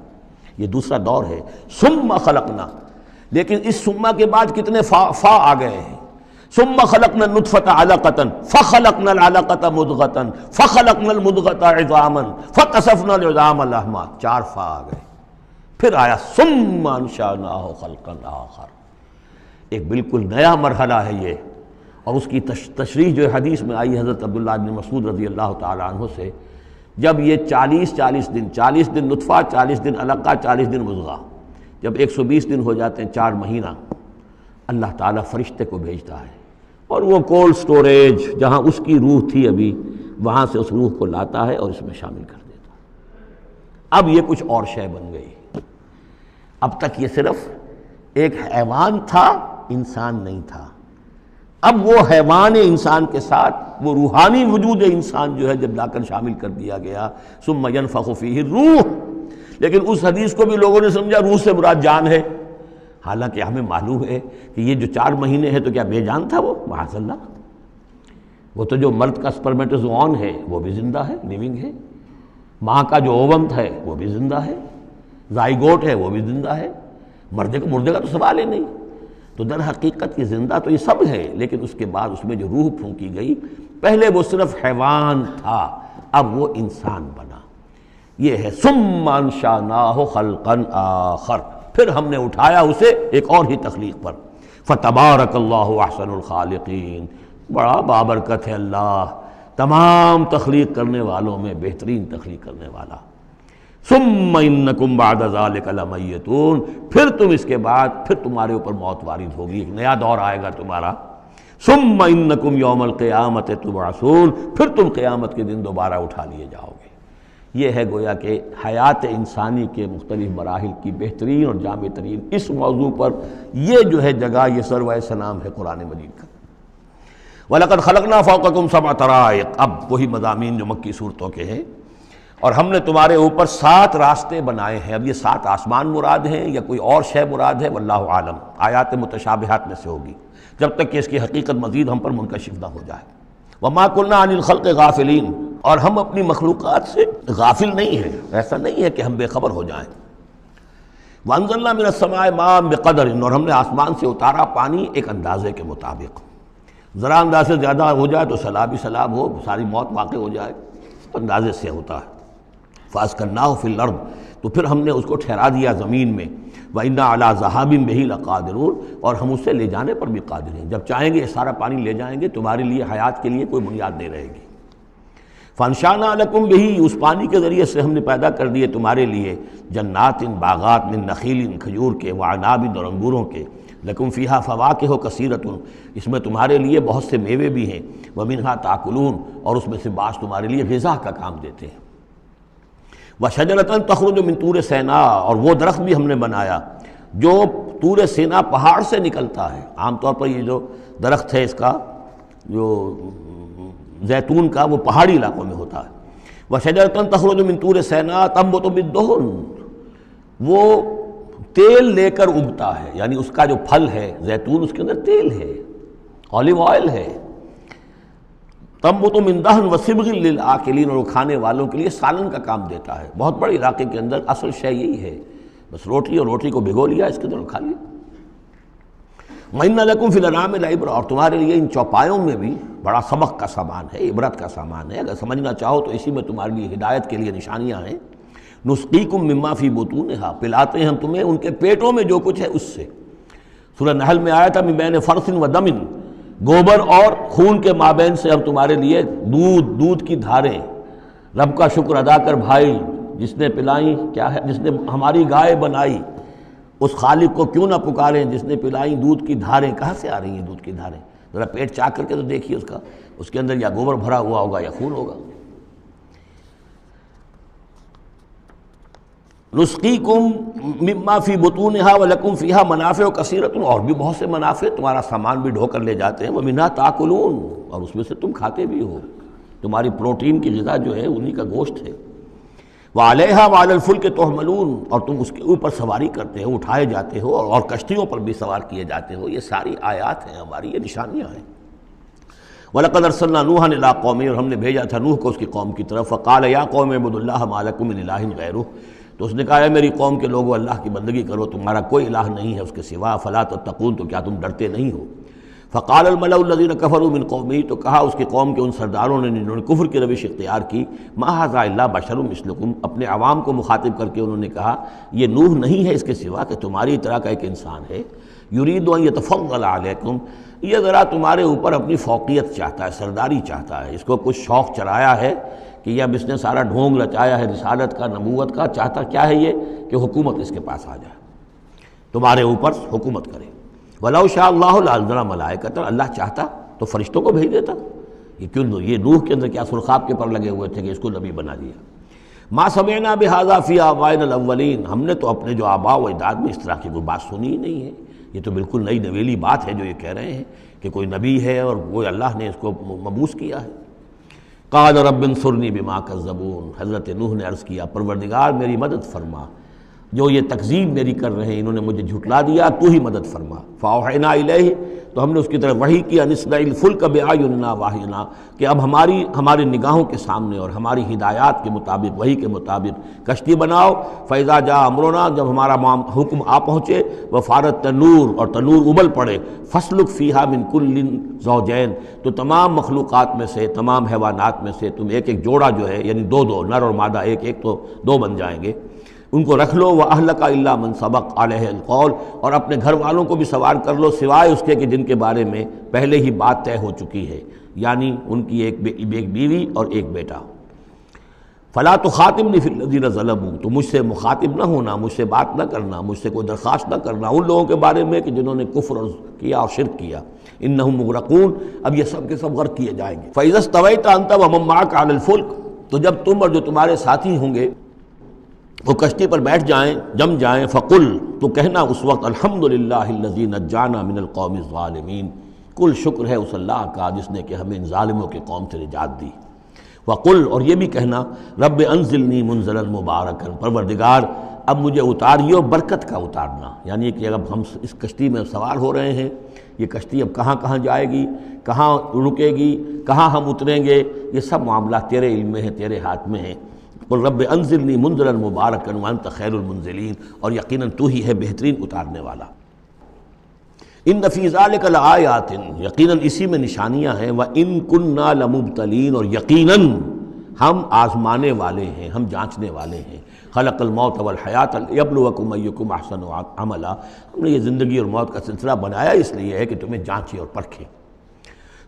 یہ دوسرا دور ہے۔ ثم خلقنا، لیکن اس ثم کے بعد کتنے فا آ گئے ہیں۔ ثم خلقنا النطفۃ علقۃ فخلقنا العلقۃ مضغۃ فخلقنا المضغۃ عظاما فکسونا العظام لحما، 4 فا آ گئے۔ پھر آیا ثم انشأناہ خلقا آخر، ایک بالکل نیا مرحلہ ہے یہ۔ اور اس کی تشریح جو حدیث میں آئی حضرت عبداللہ بن مسعود رضی اللہ تعالی عنہ سے، جب یہ 40 دن نطفہ، 40 دن علقہ، 40 دن مضغہ، جب 120 دن ہو جاتے ہیں، 4 مہینہ، اللہ تعالیٰ فرشتے کو بھیجتا ہے اور وہ کولڈ سٹوریج جہاں اس کی روح تھی ابھی، وہاں سے اس روح کو لاتا ہے اور اس میں شامل کر دیتا ہے۔ اب یہ کچھ اور شے بن گئی۔ اب تک یہ صرف ایک حیوان تھا، انسان نہیں تھا۔ اب وہ حیوان انسان کے ساتھ وہ روحانی وجود انسان جو ہے جب لا کر شامل کر دیا گیا، ثم ينفخ فیہ الروح۔ لیکن اس حدیث کو بھی لوگوں نے سمجھا روح سے مراد جان ہے، حالانکہ ہمیں معلوم ہے کہ یہ جو 4 مہینے ہے تو کیا بے جان تھا وہ؟ معاذ اللہ، وہ تو جو مرد کا سپرمیٹوزوون ہے وہ بھی زندہ ہے، لیونگ ہے، ماں کا جو اووم ہے وہ بھی زندہ ہے، زائگوٹ ہے وہ بھی زندہ ہے، مردے کا تو سوال ہی نہیں۔ تو در حقیقت یہ زندہ تو یہ سب ہے، لیکن اس کے بعد اس میں جو روح پھونکی گئی، پہلے وہ صرف حیوان تھا، اب وہ انسان بنا۔ یہ ہے ثم انشأناہ خلقا آخر، پھر ہم نے اٹھایا اسے ایک اور ہی تخلیق پر۔ فتبارک اللہ احسن الخالقین، بڑا بابرکت ہے اللہ تمام تخلیق کرنے والوں میں بہترین تخلیق کرنے والا۔ ثم انکم بعد ذلک لمیتون، پھر تم اس کے بعد پھر تمہارے اوپر موت وارد ہوگی، ایک نیا دور آئے گا تمہارا۔ ثم انکم یوم القیامت تبعثون، پھر تم قیامت کے دن دوبارہ اٹھا لیے جاؤ گے۔ یہ ہے گویا کہ حیات انسانی کے مختلف مراحل کی بہترین اور جامع ترین اس موضوع پر یہ جو ہے جگہ، یہ سروۂ سلام ہے قرآن مجید کا۔ وَلَقَدْ خَلَقْنَا فَوْقَكُمْ سَبْعَ طَرَائِقَ، اب وہی مضامین جو مکی صورتوں کے ہیں۔ اور ہم نے تمہارے اوپر 7 راستے بنائے ہیں۔ اب یہ 7 آسمان مراد ہیں یا کوئی اور شے مراد ہے، واللہ عالم، آیات متشابہات میں سے ہوگی، جب تک کہ اس کی حقیقت مزید ہم پر منکشف نہ ہو جائے۔ وَمَا كُنَّا عَنِ الْخَلْقِ غَافِلِينَ، اور ہم اپنی مخلوقات سے غافل نہیں ہیں، ایسا نہیں ہے کہ ہم بے خبر ہو جائیں۔ وَأَنزَلْنَا مِنَ السَّمَاءِ مَاءً بِقَدَرٍ، اور ہم نے آسمان سے اتارا پانی ایک اندازے کے مطابق، ذرا اندازے زیادہ ہو جائے تو سیلاب ہی سیلاب ہو، ساری موت واقع ہو جائے، اندازے سے ہوتا ہے۔ فَأَسْكَنَّاهُ فِي الْأَرْضِ، تو پھر ہم نے اس کو ٹھہرا دیا زمین میں۔ وَإِنَّا عَلَىٰ ذَهَابٍ بِهِ لَقَادِرُونَ، اور ہم اسے لے جانے پر بھی قادر ہیں، جب چاہیں گے سارا پانی لے جائیں گے، تمہارے لیے حیات کے لیے کوئی بنیاد نہیں رہے گی۔ فَأَنشَأْنَا لَكُمْ بِهِ، اس پانی کے ذریعے سے ہم نے پیدا کر دیے تمہارے لیے جنات، باغات، من نخیل، کھجور کے، وعناب، اور انگوروں کے، لکم فیہا فواکہ کثیرۃ، اس میں تمہارے لیے بہت سے میوے بھی ہیں، ومنہا تاکلون، اور اس میں سے بعض تمہارے لیے غذا کا کام دیتے ہیں۔ وشجرۃ تخرج من طور سینا، اور وہ درخت بھی ہم نے بنایا جو طور سینا پہاڑ سے نکلتا ہے۔ عام طور پر یہ جو درخت ہے اس کا جو زیتون کا، وہ پہاڑی علاقوں میں ہوتا ہے۔ وشجرۃ تخرج من طور سینا تنبت بالدہن، وہ تیل لے کر اگتا ہے، یعنی اس کا جو پھل ہے زیتون، اس کے اندر تیل ہے، اولیو آئل ہے۔ تنبت من دہن وصبغ للآکلین، اور وہ کھانے والوں کے لیے سالن کا کام دیتا ہے۔ بہت بڑے علاقے کے اندر اصل شے یہی ہے بس روٹی اور روٹی کو بھگو لیا، اس کے اندر کھا لیا۔ وَإِنَّ لَكُمْ فِي الْأَنْعَامِ لَعِبْرَةً، اور تمہارے لیے ان چوپایوں میں بھی بڑا سبق کا سامان ہے، عبرت کا سامان ہے، اگر سمجھنا چاہو تو اسی میں تمہارے لیے ہدایت کے لیے نشانیاں ہیں۔ نُسْقِيكُم مِّمَّا فِي بُطُونِهَا، پلاتے ہیں ہم تمہیں ان کے پیٹوں میں جو کچھ ہے اس سے۔ سورہ نحل میں آیا تھا مِن بَيْنِ فَرْثٍ وَدَمٍ، گوبر اور خون کے مابین سے ہم تمہارے لیے دودھ کی دھاریں۔ رب کا شکر ادا کر بھائی، جس نے پلائیں کیا ہے، جس نے ہماری گائے بنائی، اس خالق کو کیوں نہ پکاریں جس نے پلائیں دودھ کی دھاریں۔ کہاں سے آ رہی ہیں دودھ کی دھاریں؟ ذرا پیٹ چاک کر کے تو دیکھیے اس کے اندر یا گوبر بھرا ہوا ہوگا یا خون ہوگا۔ نسقیکم مما فی بطونہا ولکم فیہا منافع کثیرۃ، اور بھی بہت سے منافع، تمہارا سامان بھی ڈھو کر لے جاتے ہیں۔ ومنہا تاکلون، اور اس میں سے تم کھاتے بھی ہو، تمہاری پروٹین کی غذا جو ہے انہی کا گوشت ہے۔ وعلیہا وعلی الفلک تحملون، اور تم اس کے اوپر سواری کرتے ہو، اٹھائے جاتے ہو، اور کشتیوں پر بھی سوار کیے جاتے ہو۔ یہ ساری آیات ہیں ہماری، یہ نشانیاں ہیں۔ وَلَقَدْ أَرْسَلْنَا نُوحًا إِلَىٰ قَوْمِهِ، اور ہم نے بھیجا تھا نوح کو اس کی قوم کی طرف۔ فَقَالَ يَا قَوْمِ اعْبُدُوا اللَّهَ مَا لَكُم مِّنْ إِلَٰهٍ غَيْرُهُ، تو اس نے کہا ہے میری قوم کے لوگوں اللہ کی بندگی کرو، تمہارا کوئی الہ نہیں ہے اس کے سوا۔ فَلَا تَتَّقُونَ، تو کیا تم ڈرتے نہیں ہو؟ فقال الملأ الذين كفروا من قومه، تو کہا اس کی قوم کے ان سرداروں نے جنہوں نے کفر کی روش اختیار کی، ما هذا الا بشر مثلكم، اپنے عوام کو مخاطب کر کے انہوں نے کہا یہ نوح نہیں ہے اس کے سوا کہ تمہاری طرح کا ایک انسان ہے۔ یرید ان يتفضل علیکم، یہ ذرا تمہارے اوپر اپنی فوقیت چاہتا ہے، سرداری چاہتا ہے، اس کو کچھ شوق چرایا ہے کہ اب اس نے سارا ڈھونگ رچایا ہے رسالت کا، نبوت کا، چاہتا کیا ہے یہ کہ حکومت اس کے پاس آ جائے، تمہارے اوپر حکومت کرے۔ وَلَوْ شَاءَ اللَّهُ لَأَنزَلَ مَلَائِكَةً، اللہ چاہتا تو فرشتوں کو بھیج دیتا۔ یہ کیوں یہ نوح کے اندر کیا سرخاب کے پر لگے ہوئے تھے کہ اس کو نبی بنا دیا۔ مَا سَمِعْنَا بِهَذَا فِي آبَائِنَا الْأَوَّلِينَ، ہم نے تو اپنے جو آباء و اجداد میں اس طرح کی کوئی بات سنی ہی نہیں ہے۔ یہ تو بالکل نئی نویلی بات ہے جو یہ کہہ رہے ہیں کہ کوئی نبی ہے اور وہ اللہ نے اس کو مبعوث کیا ہے۔ قال رب انصرنی بما کذبون، حضرت نوح نے عرض کیا پروردگار میری مدد فرما، جو یہ تکذیب میری کر رہے ہیں، انہوں نے مجھے جھٹلا دیا، تو ہی مدد فرما۔ فاوحینا الیہ، تو ہم نے اس کی طرف وحی کیا، نصنع الفلک باعیننا واحینا، کہ اب ہماری نگاہوں کے سامنے اور ہماری ہدایات کے مطابق، وحی کے مطابق کشتی بناؤ۔ فاذا جاء امرنا، جب ہمارا حکم آ پہنچے، وفارت تنور، اور تنور ابل پڑے، فاسلک فیہا من کل زوجین، تو تمام مخلوقات میں سے، تمام حیوانات میں سے تم ایک ایک جوڑا جو ہے، یعنی دو نر اور مادہ ایک ایک تو دو بن جائیں گے، ان کو رکھ لو۔ وَأَهْلَكَ إِلَّا مَنْ سَبَقَ عَلَيْهِ الْقَوْلُ، اور اپنے گھر والوں کو بھی سوار کر لو سوائے اس کے کہ جن کے بارے میں پہلے ہی بات طے ہو چکی ہے، یعنی ان کی ایک بیوی اور ایک بیٹا۔ فَلَا تُخَاطِبْنِي فِي الَّذِينَ ظَلَمُوا، تو مجھ سے مخاطب نہ ہونا، مجھ سے بات نہ کرنا، مجھ سے کوئی درخواست نہ کرنا ان لوگوں کے بارے میں کہ جنہوں نے کفر کیا اور شرک کیا۔ إِنَّهُمْ مُغْرَقُونَ، اب یہ سب کے سب غرق کیے جائیں گے۔ فَإِذَا اسْتَوَيْتَ أَنْتَ وَمَن مَّعَكَ عَلَى الْفُلْكِ، تو جب تم اور جو تمہارے ساتھی ہوں گے وہ کشتی پر بیٹھ جائیں، جم جائیں، فقل، تو کہنا اس وقت الحمدللہ الذی نجانا من القوم الظالمین، کل شکر ہے اس اللہ کا جس نے کہ ہمیں ان ظالموں کی قوم سے نجات دی۔ وقل، اور یہ بھی کہنا رب انزلنی منزلا مبارکا، پروردگار اب مجھے اتاریو برکت کا اتارنا، یعنی کہ اب ہم اس کشتی میں سوار ہو رہے ہیں، یہ کشتی اب کہاں کہاں جائے گی، کہاں رکے گی، کہاں ہم اتریں گے، یہ سب معاملات تیرے علم میں ہیں، تیرے ہاتھ میں ہیں۔ قل رب انزلنی منزلا مبارکا وانت خیر المنزلین، اور یقیناً تو ہی ہے بہترین اتارنے والا۔ ان فی ذلک لآیات، یقیناً اسی میں نشانیاں ہیں، وان کنا لمبتلین، اور یقیناً ہم آزمانے والے ہیں، ہم جانچنے والے ہیں۔ خلق الموت والحیات لیبلوکم ایکم احسن عملا، ہم نے یہ زندگی اور موت کا سلسلہ بنایا اس لیے ہے کہ تمہیں جانچے اور پرکھے۔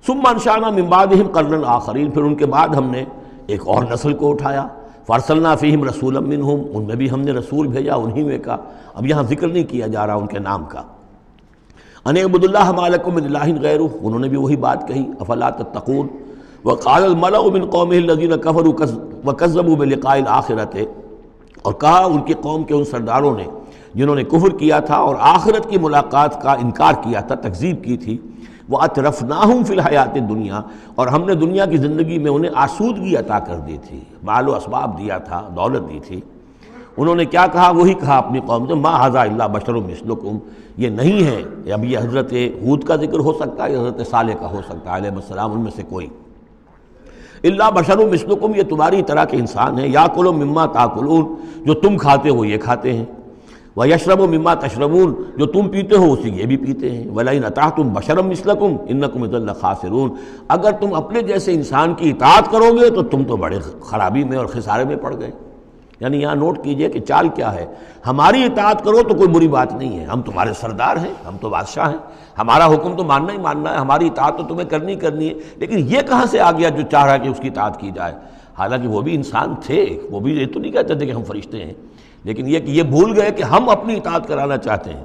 ثم انشأنا من بعدہم قرنا آخرین، پھر ان کے بعد ہم نے ایک اور نسل کو اٹھایا۔ فارسلنا فیہم رسولا منہم، ان میں بھی ہم نے رسول بھیجا انہی میں کا، اب یہاں ذکر نہیں کیا جا رہا ان کے نام کا۔ ان اعبدوا اللہ ما لکم من الہ غیرہ، انہوں نے بھی وہی بات کہی، افلا تتقون۔ وقال الملأ من قومہ الذین کفروا وکذبوا بلقاء الآخرۃ، اور کہا ان کی قوم کے ان سرداروں نے جنہوں نے کفر کیا تھا اور آخرت کی ملاقات کا انکار کیا تھا، تکذیب کی تھی، وَأَتْرَفْنَاهُمْ فِي الْحَيَاةِ الدُّنْيَا، اور ہم نے دنیا کی زندگی میں انہیں آسودگی عطا کر دی تھی، مال و اسباب دیا تھا، دولت دی تھی۔ انہوں نے کیا کہا، وہی کہا اپنی قوم سے، مَا هَذَا إِلَّا بَشَرٌ مِثْلُكُمْ، یہ نہیں ہے، اب یہ حضرت ہود کا ذکر ہو سکتا ہے، حضرت صالح کا ہو سکتا ہے علیہ السلام، ان میں سے کوئی۔ إِلَّا بَشَرٌ مِثْلُكُمْ، یہ تمہاری طرح کے انسان ہیں، یَأْکُلُ مِمَّا تَأْکُلُونَ، جو تم کھاتے ہو یہ کھاتے ہیں، وَيَشْرَبُ مِمَّا تَشْرَبُونَ، جو تم پیتے ہو اسی یہ بھی پیتے ہیں، وَلَئِنْ أَطَعْتُمْ بَشَرًا مِثْلَكُمْ إِنَّكُمْ إِذًا لَخَاسِرُونَ، اگر تم اپنے جیسے انسان کی اطاعت کرو گے تو تم تو بڑے خرابی میں اور خسارے میں پڑ گئے۔ یعنی یہاں نوٹ کیجئے کہ چال کیا ہے، ہماری اطاعت کرو تو کوئی بری بات نہیں ہے، ہم تمہارے سردار ہیں، ہم تو بادشاہ ہیں، ہمارا حکم تو ماننا ہی ماننا ہے، ہماری اطاعت تو تمہیں کرنی ہے، لیکن یہ کہاں سے آ گیا جو چاہ رہا ہے کہ اس کی اطاعت کی جائے؟ حالانکہ وہ بھی انسان تھے، وہ بھی یہ تو نہیں کہتے تھے کہ ہم فرشتے ہیں، لیکن یہ کہ یہ بھول گئے کہ ہم اپنی اطاعت کرانا چاہتے ہیں۔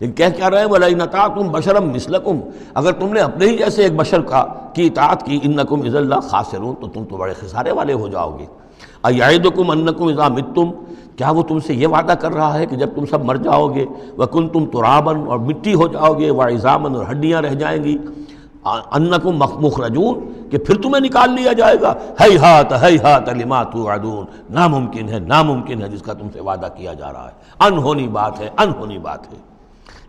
لیکن کہہ کیا رہے ہیں، وَلَئِنْ أَطَعْتُمْ بَشَرًا مِثْلَكُمْ، اگر تم نے اپنے ہی جیسے ایک بشر کی اطاعت کی، إِنَّكُمْ إِذًا لَخَاسِرُونَ، تو تم تو بڑے خسارے والے ہو جاؤ گے۔ أَيَعِدُكُمْ أَنَّكُمْ إِذَا مِتُّمْ، کیا وہ تم سے یہ وعدہ کر رہا ہے کہ جب تم سب مر جاؤ گے، وَكُنْتُمْ تُرَابًا، اور مٹی ہو جاؤ گے، وَعِظَامًا، اور ہڈیاں رہ جائیں گی، انکم مخرجون، کہ پھر تمہیں نکال لیا جائے گا، ہیہات ہیہات لما توعدون، ناممکن ہے ناممکن ہے جس کا تم سے وعدہ کیا جا رہا ہے، انہونی بات ہے انہونی بات ہے۔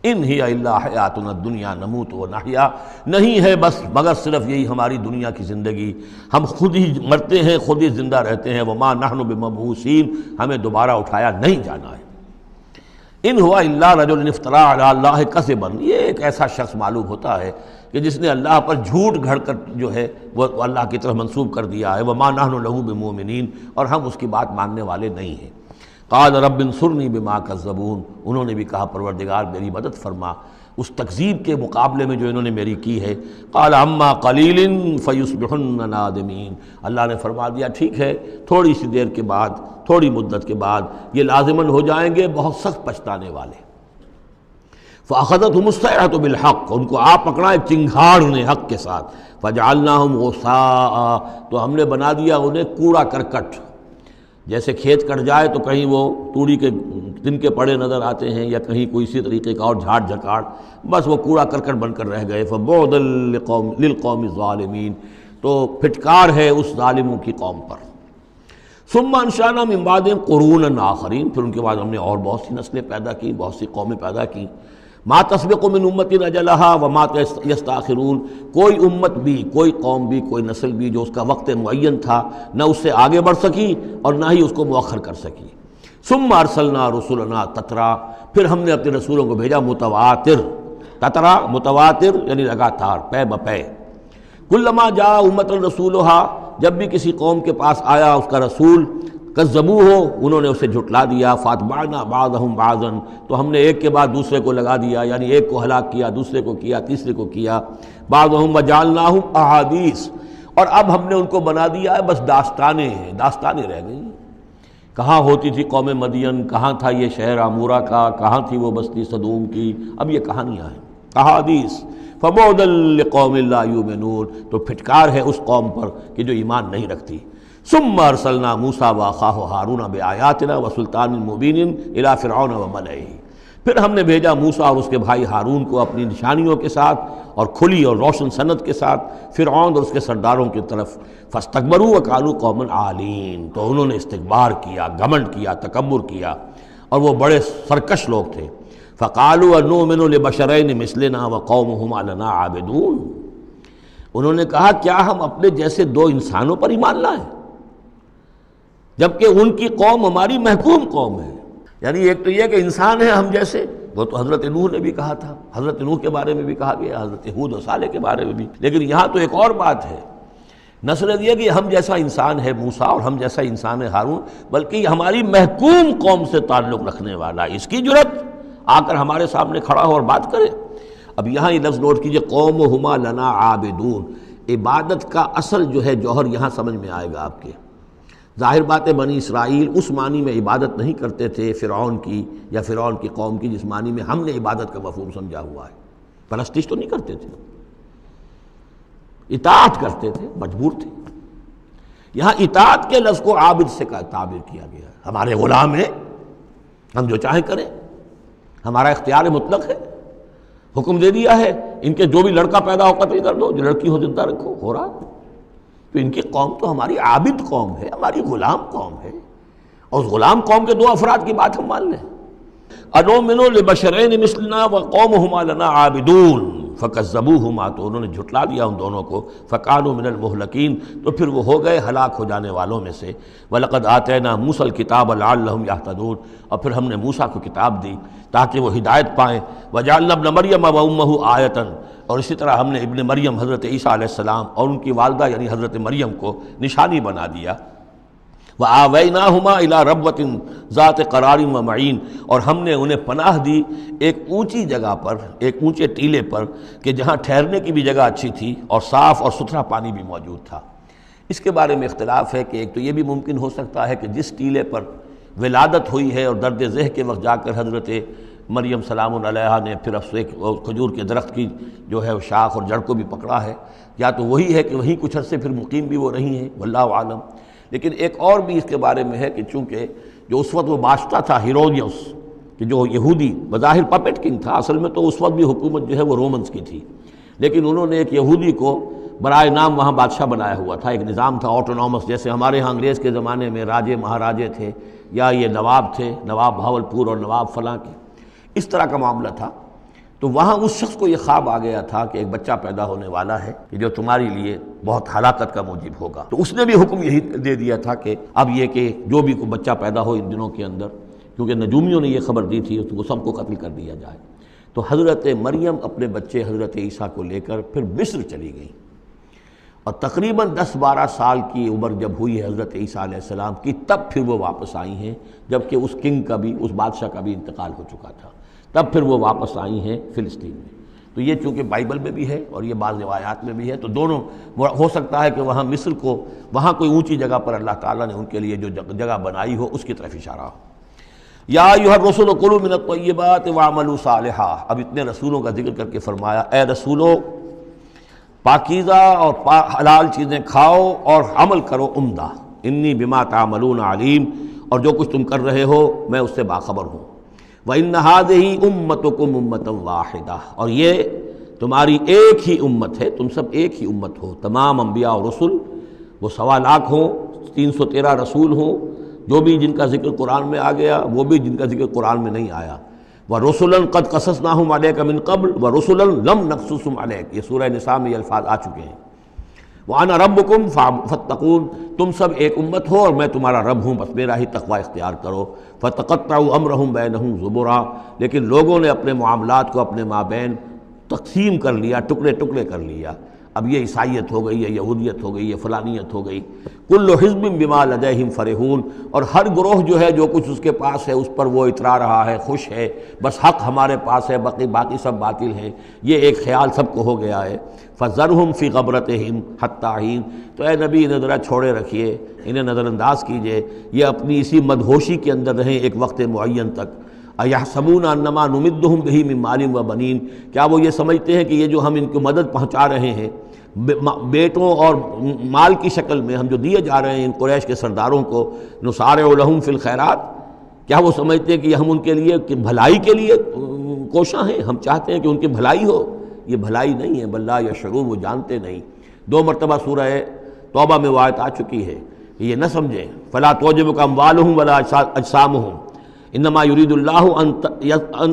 ان ہی الا حیاتنا الدنیا نموت و نحیا، نہیں ہے بس مگر صرف یہی ہماری دنیا کی زندگی، ہم خود ہی مرتے ہیں خود ہی زندہ رہتے ہیں، وما نحن بمبعوثین، ہمیں دوبارہ اٹھایا نہیں جانا ہے۔ ان ہوا الا رجل افترى علی اللہ کذبا، یہ ایک ایسا شخص معلوم ہوتا ہے کہ جس نے اللہ پر جھوٹ گھڑ کر جو ہے وہ اللہ کی طرف منسوب کر دیا ہے، وما نحن له بمؤمنین، اور ہم اس کی بات ماننے والے نہیں ہیں۔ قال رب انصرنی بما کذبون، انہوں نے بھی کہا پروردگار میری مدد فرما اس تکذیب کے مقابلے میں جو انہوں نے میری کی ہے۔ قال اما قلیل فیصبحن نادمین، اللہ نے فرما دیا ٹھیک ہے تھوڑی سی دیر کے بعد، تھوڑی مدت کے بعد یہ لازماً ہو جائیں گے بہت سخت پچھتانے والے۔ فاخذتهم الصیحۃ بالحق، ان کو آپ پکڑا ایک چنگھاڑ انہیں حق کے ساتھ، فجعلناہم غثاء، تو ہم نے بنا دیا انہیں کوڑا کرکٹ، جیسے کھیت کٹ جائے تو کہیں وہ توڑی کے تنکے پڑے نظر آتے ہیں یا کہیں کوئی اسی طریقے کا اور جھاڑ جھکاڑ، بس وہ کوڑا کرکٹ بن کر رہ گئے۔ فبعدا للقوم الظالمین، تو پھٹکار ہے اس ظالموں کی قوم پر۔ ثم انشأنا من بعدهم قرونا آخرین، پھر ان کے بعد ہم نے اور بہت سی نسلیں پیدا کی، بہت سی قومیں پیدا کی۔ ما تسبق من امت اجلها وما یستاخرون، کوئی امت بھی کوئی قوم بھی کوئی نسل بھی جو اس کا وقت معین تھا نہ اس سے آگے بڑھ سکی اور نہ ہی اس کو مؤخر کر سکی۔ ثم ارسلنا رسلنا تترا، پھر ہم نے اپنے رسولوں کو بھیجا متواتر، تترا متواتر یعنی لگاتار پے بپے۔ کلما جاء امۃ رسولها، جب بھی کسی قوم کے پاس آیا اس کا رسول، کذبوہ، انہوں نے اسے جھٹلا دیا، فاتبعنا بعضهم بعضا، تو ہم نے ایک کے بعد دوسرے کو لگا دیا، یعنی ایک کو ہلاک کیا، دوسرے کو کیا، تیسرے کو کیا۔ بعضهم وجعلناهم احادیث، اور اب ہم نے ان کو بنا دیا ہے بس داستانیں ہیں، داستانیں رہ گئی۔ کہاں ہوتی تھی قوم مدین، کہاں تھا یہ شہر عمورہ کا، کہاں تھی وہ بستی صدوم کی، اب یہ کہانیاں ہیں، احادیث۔ فبعدا لقوم لا یؤمنون، تو پھٹکار ہے اس قوم پر کہ جو ایمان نہیں رکھتی۔ ثم ارسلنا موسیٰ واخاہ ہارون بآیاتنا وسلطان مبین الی فرعون وملئہ، پھر ہم نے بھیجا موسیٰ اور اس کے بھائی ہارون کو اپنی نشانیوں کے ساتھ اور کھلی اور روشن سند کے ساتھ فرعون اور اس کے سرداروں کی طرف۔ فاستکبروا وکانوا قوما عالین، تو انہوں نے استکبار کیا، گھمنڈ کیا، تکبر کیا، اور وہ بڑے سرکش لوگ تھے۔ فقالوا انؤمن لبشرین مثلنا وقومهما لنا عابدون، انہوں نے کہا کیا ہم اپنے جیسے دو انسانوں پر ایمان لائیں جبکہ ان کی قوم ہماری محکوم قوم ہے۔ یعنی ایک تو یہ کہ انسان ہے ہم جیسے، وہ تو حضرت نوح نے بھی کہا تھا، حضرت نوح کے بارے میں بھی کہا گیا، حضرت ہود و صالح کے بارے میں بھی، لیکن یہاں تو ایک اور بات ہے، نہ صرف یہ کہ ہم جیسا انسان ہے موسیٰ اور ہم جیسا انسان ہے ہارون، بلکہ یہ ہماری محکوم قوم سے تعلق رکھنے والا، اس کی جرت آ کر ہمارے سامنے کھڑا ہو اور بات کرے۔ اب یہاں یہ لفظ نوٹ کیجئے، قومہما لنا عابدون، عبادت کا اصل جو ہے جوہر یہاں سمجھ میں آئے گا آپ کے۔ ظاہر بات ہے بنی اسرائیل اس معنی میں عبادت نہیں کرتے تھے فرعون کی یا فرعون کی قوم کی جس معنی میں ہم نے عبادت کا مفہوم سمجھا ہوا ہے، پرستش تو نہیں کرتے تھے، اطاعت کرتے تھے، مجبور تھے۔ یہاں اطاعت کے لفظ کو عابد سے تعبیر کیا گیا ہے، ہمارے غلام ہیں، ہم جو چاہیں کریں، ہمارا اختیار مطلق ہے، حکم دے دیا ہے ان کے جو بھی لڑکا پیدا ہو قتل کر دو، جو لڑکی ہو زندہ رکھو، ہو رہا۔ تو ان کی قوم تو ہماری عابد قوم ہے، ہماری غلام قوم ہے، اور اس غلام قوم کے دو افراد کی بات ہم مان لیں۔ انؤمن لبشرین مثلنا وقومہما لنا عابدون فکذبوہما، تو انہوں نے جھٹلا دیا ان دونوں کو، فکانوا من المہلکین، تو پھر وہ ہو گئے ہلاک ہو جانے والوں میں سے۔ وَلَقَدْ آتَيْنَا مُوسَى الْكِتَابَ لَعَلَّهُمْ يَهْتَدُونَ، اور پھر ہم نے موسیٰ کو کتاب دی تاکہ وہ ہدایت پائیں۔ وَجَعَلْنَا ابْنَ مَرْيَمَ وَأُمَّهُ آیَةً، اور اسی طرح ہم نے ابن مریم حضرت عیسیٰ علیہ السلام اور ان کی والدہ یعنی حضرت مریم کو نشانی بنا دیا۔ وَآوَيْنَاهُمَا إِلَىٰ رَبْوَةٍ ذَاتِ قَرَارٍ وَمَعِينٍ، اور ہم نے انہیں پناہ دی ایک اونچی جگہ پر، ایک اونچے ٹیلے پر کہ جہاں ٹھہرنے کی بھی جگہ اچھی تھی اور صاف اور ستھرا پانی بھی موجود تھا۔ اس کے بارے میں اختلاف ہے کہ ایک تو یہ بھی ممکن ہو سکتا ہے کہ جس ٹیلے پر ولادت ہوئی ہے اور درد ذہ کے وقت جا کر حضرت مریم سلام علیہا نے پھر کھجور کے درخت کی جو ہے شاخ اور جڑ کو بھی پکڑا ہے، یا تو وہی ہے کہ وہیں کچھ عرصے پھر مقیم بھی وہ رہی ہیں، واللہ عالم۔ لیکن ایک اور بھی اس کے بارے میں ہے کہ چونکہ جو اس وقت وہ بادشاہ تھا ہیرودیوس، کہ جو یہودی بظاہر پپٹ کنگ تھا، اصل میں تو اس وقت بھی حکومت جو ہے وہ رومنز کی تھی، لیکن انہوں نے ایک یہودی کو برائے نام وہاں بادشاہ بنایا ہوا تھا۔ ایک نظام تھا آٹونومس، جیسے ہمارے ہاں انگریز کے زمانے میں راجے مہاراجے تھے یا یہ نواب تھے، نواب بہاولپور اور نواب فلاں کے، اس طرح کا معاملہ تھا۔ تو وہاں اس شخص کو یہ خواب آ گیا تھا کہ ایک بچہ پیدا ہونے والا ہے کہ جو تمہاری لیے بہت ہلاکت کا موجب ہوگا، تو اس نے بھی حکم یہی دے دیا تھا کہ اب یہ کہ جو بھی کوئی بچہ پیدا ہو ان دنوں کے اندر، کیونکہ نجومیوں نے یہ خبر دی تھی، تو وہ سب کو قتل کر دیا جائے۔ تو حضرت مریم اپنے بچے حضرت عیسیٰ کو لے کر پھر مصر چلی گئیں، اور تقریباً 10-12 سال کی عمر جب ہوئی ہے حضرت عیسیٰ علیہ السلام کی، تب پھر وہ واپس آئی ہیں، جبکہ اس کنگ کا بھی، اس بادشاہ کا بھی انتقال ہو چکا تھا، تب پھر وہ واپس آئی ہیں فلسطین میں۔ تو یہ چونکہ بائبل میں بھی ہے اور یہ بعض روایات میں بھی ہے، تو دونوں ہو سکتا ہے کہ وہاں مصر کو، وہاں کوئی اونچی جگہ پر اللہ تعالیٰ نے ان کے لیے جو جگہ بنائی ہو اس کی طرف اشارہ ہو۔ یا ایھا الرسل کلوا من الطیبات واعملوا صالحا، اب اتنے رسولوں کا ذکر کر کے فرمایا اے رسولو پاکیزہ اور حلال چیزیں کھاؤ اور عمل کرو عمدہ، انی بما تعملون علیم، اور جو کچھ تم کر رہے ہو میں اس سے باخبر ہوں۔ وَإِنَّ هَٰذِهِ أُمَّتُكُمْ أُمَّةً وَاحِدَةً، اور یہ تمہاری ایک ہی امت ہے، تم سب ایک ہی امت ہو۔ تمام انبیاء اور رسل، وہ 1.25 لاکھ ہوں، 313 رسول ہوں، جو بھی جن کا ذکر قرآن میں آ گیا، وہ بھی جن کا ذکر قرآن میں نہیں آیا۔ وَرُسُلًا قَدْ قَصَصْنَاهُمْ عَلَيْكَ مِن قَبْلُ وَرُسُلًا لَمْ نَقْصُصْهُمْ عَلَيْكَ، یہ سورہ نساء میں یہ الفاظ آ چکے ہیں۔ وَأَنَا رَبُّكُمْ فَاتَّقُونِ، تم سب ایک امت ہو اور میں تمہارا رب ہوں، بس میرا ہی تقوی اختیار کرو۔ فَتَقَطَّعُوا أَمْرَهُمْ بَيْنَهُمْ زُبُرًا، لیکن لوگوں نے اپنے معاملات کو اپنے مابین تقسیم کر لیا، ٹکڑے ٹکڑے کر لیا۔ اب یہ عیسائیت ہو گئی، یہ یہودیت ہو گئی، یہ فلانیت ہو گئی۔ کل حزب بما لدیہم فرحون، اور ہر گروہ جو ہے جو کچھ اس کے پاس ہے اس پر وہ اترا رہا ہے، خوش ہے، بس حق ہمارے پاس ہے، باقی سب باطل ہیں، یہ ایک خیال سب کو ہو گیا ہے۔ فذرہم فی غبرتہم حتی حین، تو اے نبی انہیں ذرا چھوڑے رکھیے، انہیں نظر انداز کیجئے، یہ اپنی اسی مدہوشی کے اندر رہیں ایک وقت معین تک۔ اَیَحْسَبُونَ أَنَّمَا نُمِدُّهُم بِهِ مِن مَالٍ وَبَنِینَ، کیا وہ یہ سمجھتے ہیں کہ یہ جو ہم ان کو مدد پہنچا رہے ہیں بیٹوں اور مال کی شکل میں، ہم جو دیے جا رہے ہیں ان قریش کے سرداروں کو، نُسَارِعُ لَهُم فِی الْخَیرَات، کیا وہ سمجھتے ہیں کہ ہم ان کے لیے بھلائی کے لیے کوشاں ہیں، ہم چاہتے ہیں کہ ان کی بھلائی ہو؟ یہ بھلائی نہیں ہے، بل لا یشعرون، وہ جانتے نہیں۔ 2 مرتبہ سورہ توبہ میں وہ آیت آ چکی ہے کہ یہ نہ سمجھیں، فلا تعجبک اموالہم ولا اجسامہم انما یرید اللہ ان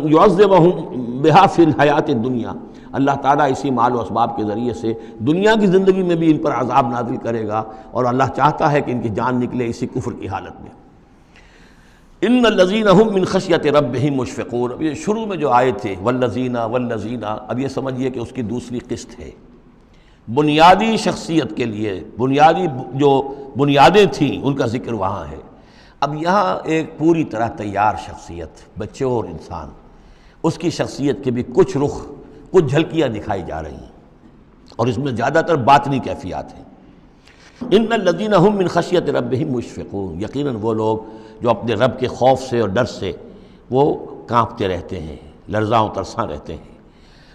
یعذبہم بہا فی الحیات الدنیا، اللہ تعالیٰ اسی مال و اسباب کے ذریعے سے دنیا کی زندگی میں بھی ان پر عذاب نازل کرے گا، اور اللہ چاہتا ہے کہ ان کی جان نکلے اسی کفر کی حالت میں۔ ان الذین هم من خشیۃ ربہم مشفقون، اب یہ شروع میں جو آئے تھے والذین، اب یہ سمجھیے کہ اس کی دوسری قسط ہے۔ بنیادی شخصیت کے لیے بنیادی جو بنیادیں تھیں ان کا ذکر وہاں ہے۔ اب یہاں ایک پوری طرح تیار شخصیت، بچے اور انسان، اس کی شخصیت کے بھی کچھ رخ، کچھ جھلکیاں دکھائی جا رہی ہیں، اور اس میں زیادہ تر باطنی کیفیات ہیں۔ ان الذین هم من خشیۃ ربہم مشفقون، یقیناً وہ لوگ جو اپنے رب کے خوف سے اور ڈر سے وہ کانپتے رہتے ہیں، لرزاں و ترساں رہتے ہیں۔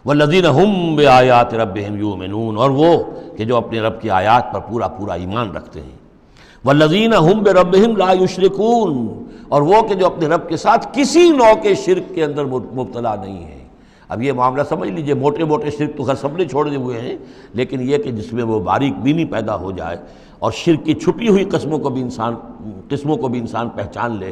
والذین هم بآیات ربہم یؤمنون، اور وہ کہ جو اپنے رب کی آیات پر پورا ایمان رکھتے ہیں۔ والذین هم بربہم لا یشرکون، اور وہ کہ جو اپنے رب کے ساتھ کسی نوع کے شرک کے اندر مبتلا نہیں ہے۔ اب یہ معاملہ سمجھ لیجئے، موٹے شرک تو خیر سب نے چھوڑے ہوئے ہیں، لیکن یہ کہ جس میں وہ باریک بینی پیدا ہو جائے اور شرک کی چھپی ہوئی قسموں کو بھی انسان پہچان لے۔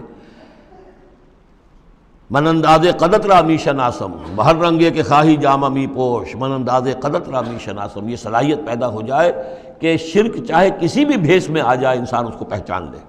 من انداز قدت را می شناسم، بہر رنگے کے خواہی جامہ می پوش، من انداز قدت را می شناسم، یہ صلاحیت پیدا ہو جائے کہ شرک چاہے کسی بھی بھیس میں آ جائے انسان اس کو پہچان لے۔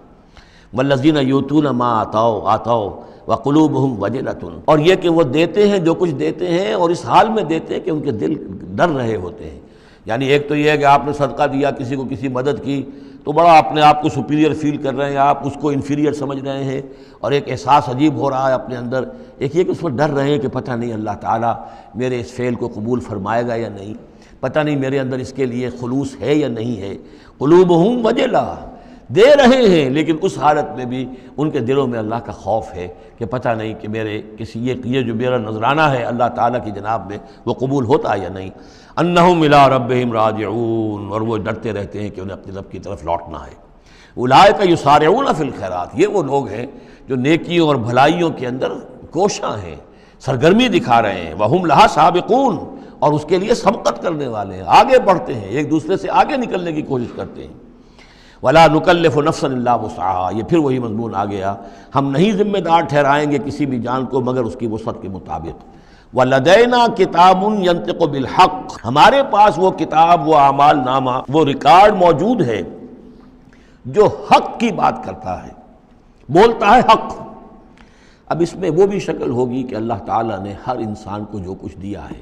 والذین یؤتون ما آتوا وقلوبہم وجلۃ، اور یہ کہ وہ دیتے ہیں جو کچھ دیتے ہیں اور اس حال میں دیتے ہیں کہ ان کے دل ڈر رہے ہوتے ہیں۔ یعنی ایک تو یہ ہے کہ آپ نے صدقہ دیا، کسی کو کسی مدد کی تو بڑا اپنے آپ کو سپیریئر فیل کر رہے ہیں، آپ اس کو انفیریئر سمجھ رہے ہیں اور ایک احساس عجیب ہو رہا ہے اپنے اندر۔ ایک یہ کہ اس پر ڈر رہے ہیں کہ پتہ نہیں اللہ تعالیٰ میرے اس فعل کو قبول فرمائے گا یا نہیں، پتہ نہیں میرے اندر اس کے لیے خلوص ہے یا نہیں ہے۔ قلوبہم وجلہ، دے رہے ہیں لیکن اس حالت میں بھی ان کے دلوں میں اللہ کا خوف ہے کہ پتہ نہیں کہ میرے کسی یہ جو میرا نذرانہ ہے اللہ تعالیٰ کی جناب میں وہ قبول ہوتا ہے یا نہیں۔ انہم الی ربہم راجعون، اور وہ ڈرتے رہتے ہیں کہ انہیں اپنے رب کی طرف لوٹنا ہے۔ اولئک یسارعون فی الخیرات، یہ وہ لوگ ہیں جو نیکیوں اور بھلائیوں کے اندر کوشاں ہیں، سرگرمی دکھا رہے ہیں۔ وہم لہا سابقون، اور اس کے لیے سبقت کرنے والے ہیں، آگے بڑھتے ہیں، ایک دوسرے سے آگے نکلنے کی کوشش کرتے ہیں۔ ولا نکلف نفسا الا وسعها، یہ پھر وہی مضمون آ گیا، ہم نہیں ذمہ دار ٹھہرائیں گے کسی بھی جان کو مگر اس کی وسعت کے مطابق۔ وَلَدَيْنَا كِتَابٌ يَنطِقُ بِالْحَقِّ، ہمارے پاس وہ کتاب، وہ اعمال نامہ، وہ ریکارڈ موجود ہے جو حق کی بات کرتا ہے، بولتا ہے حق۔ اب اس میں وہ بھی شکل ہوگی کہ اللہ تعالیٰ نے ہر انسان کو جو کچھ دیا ہے،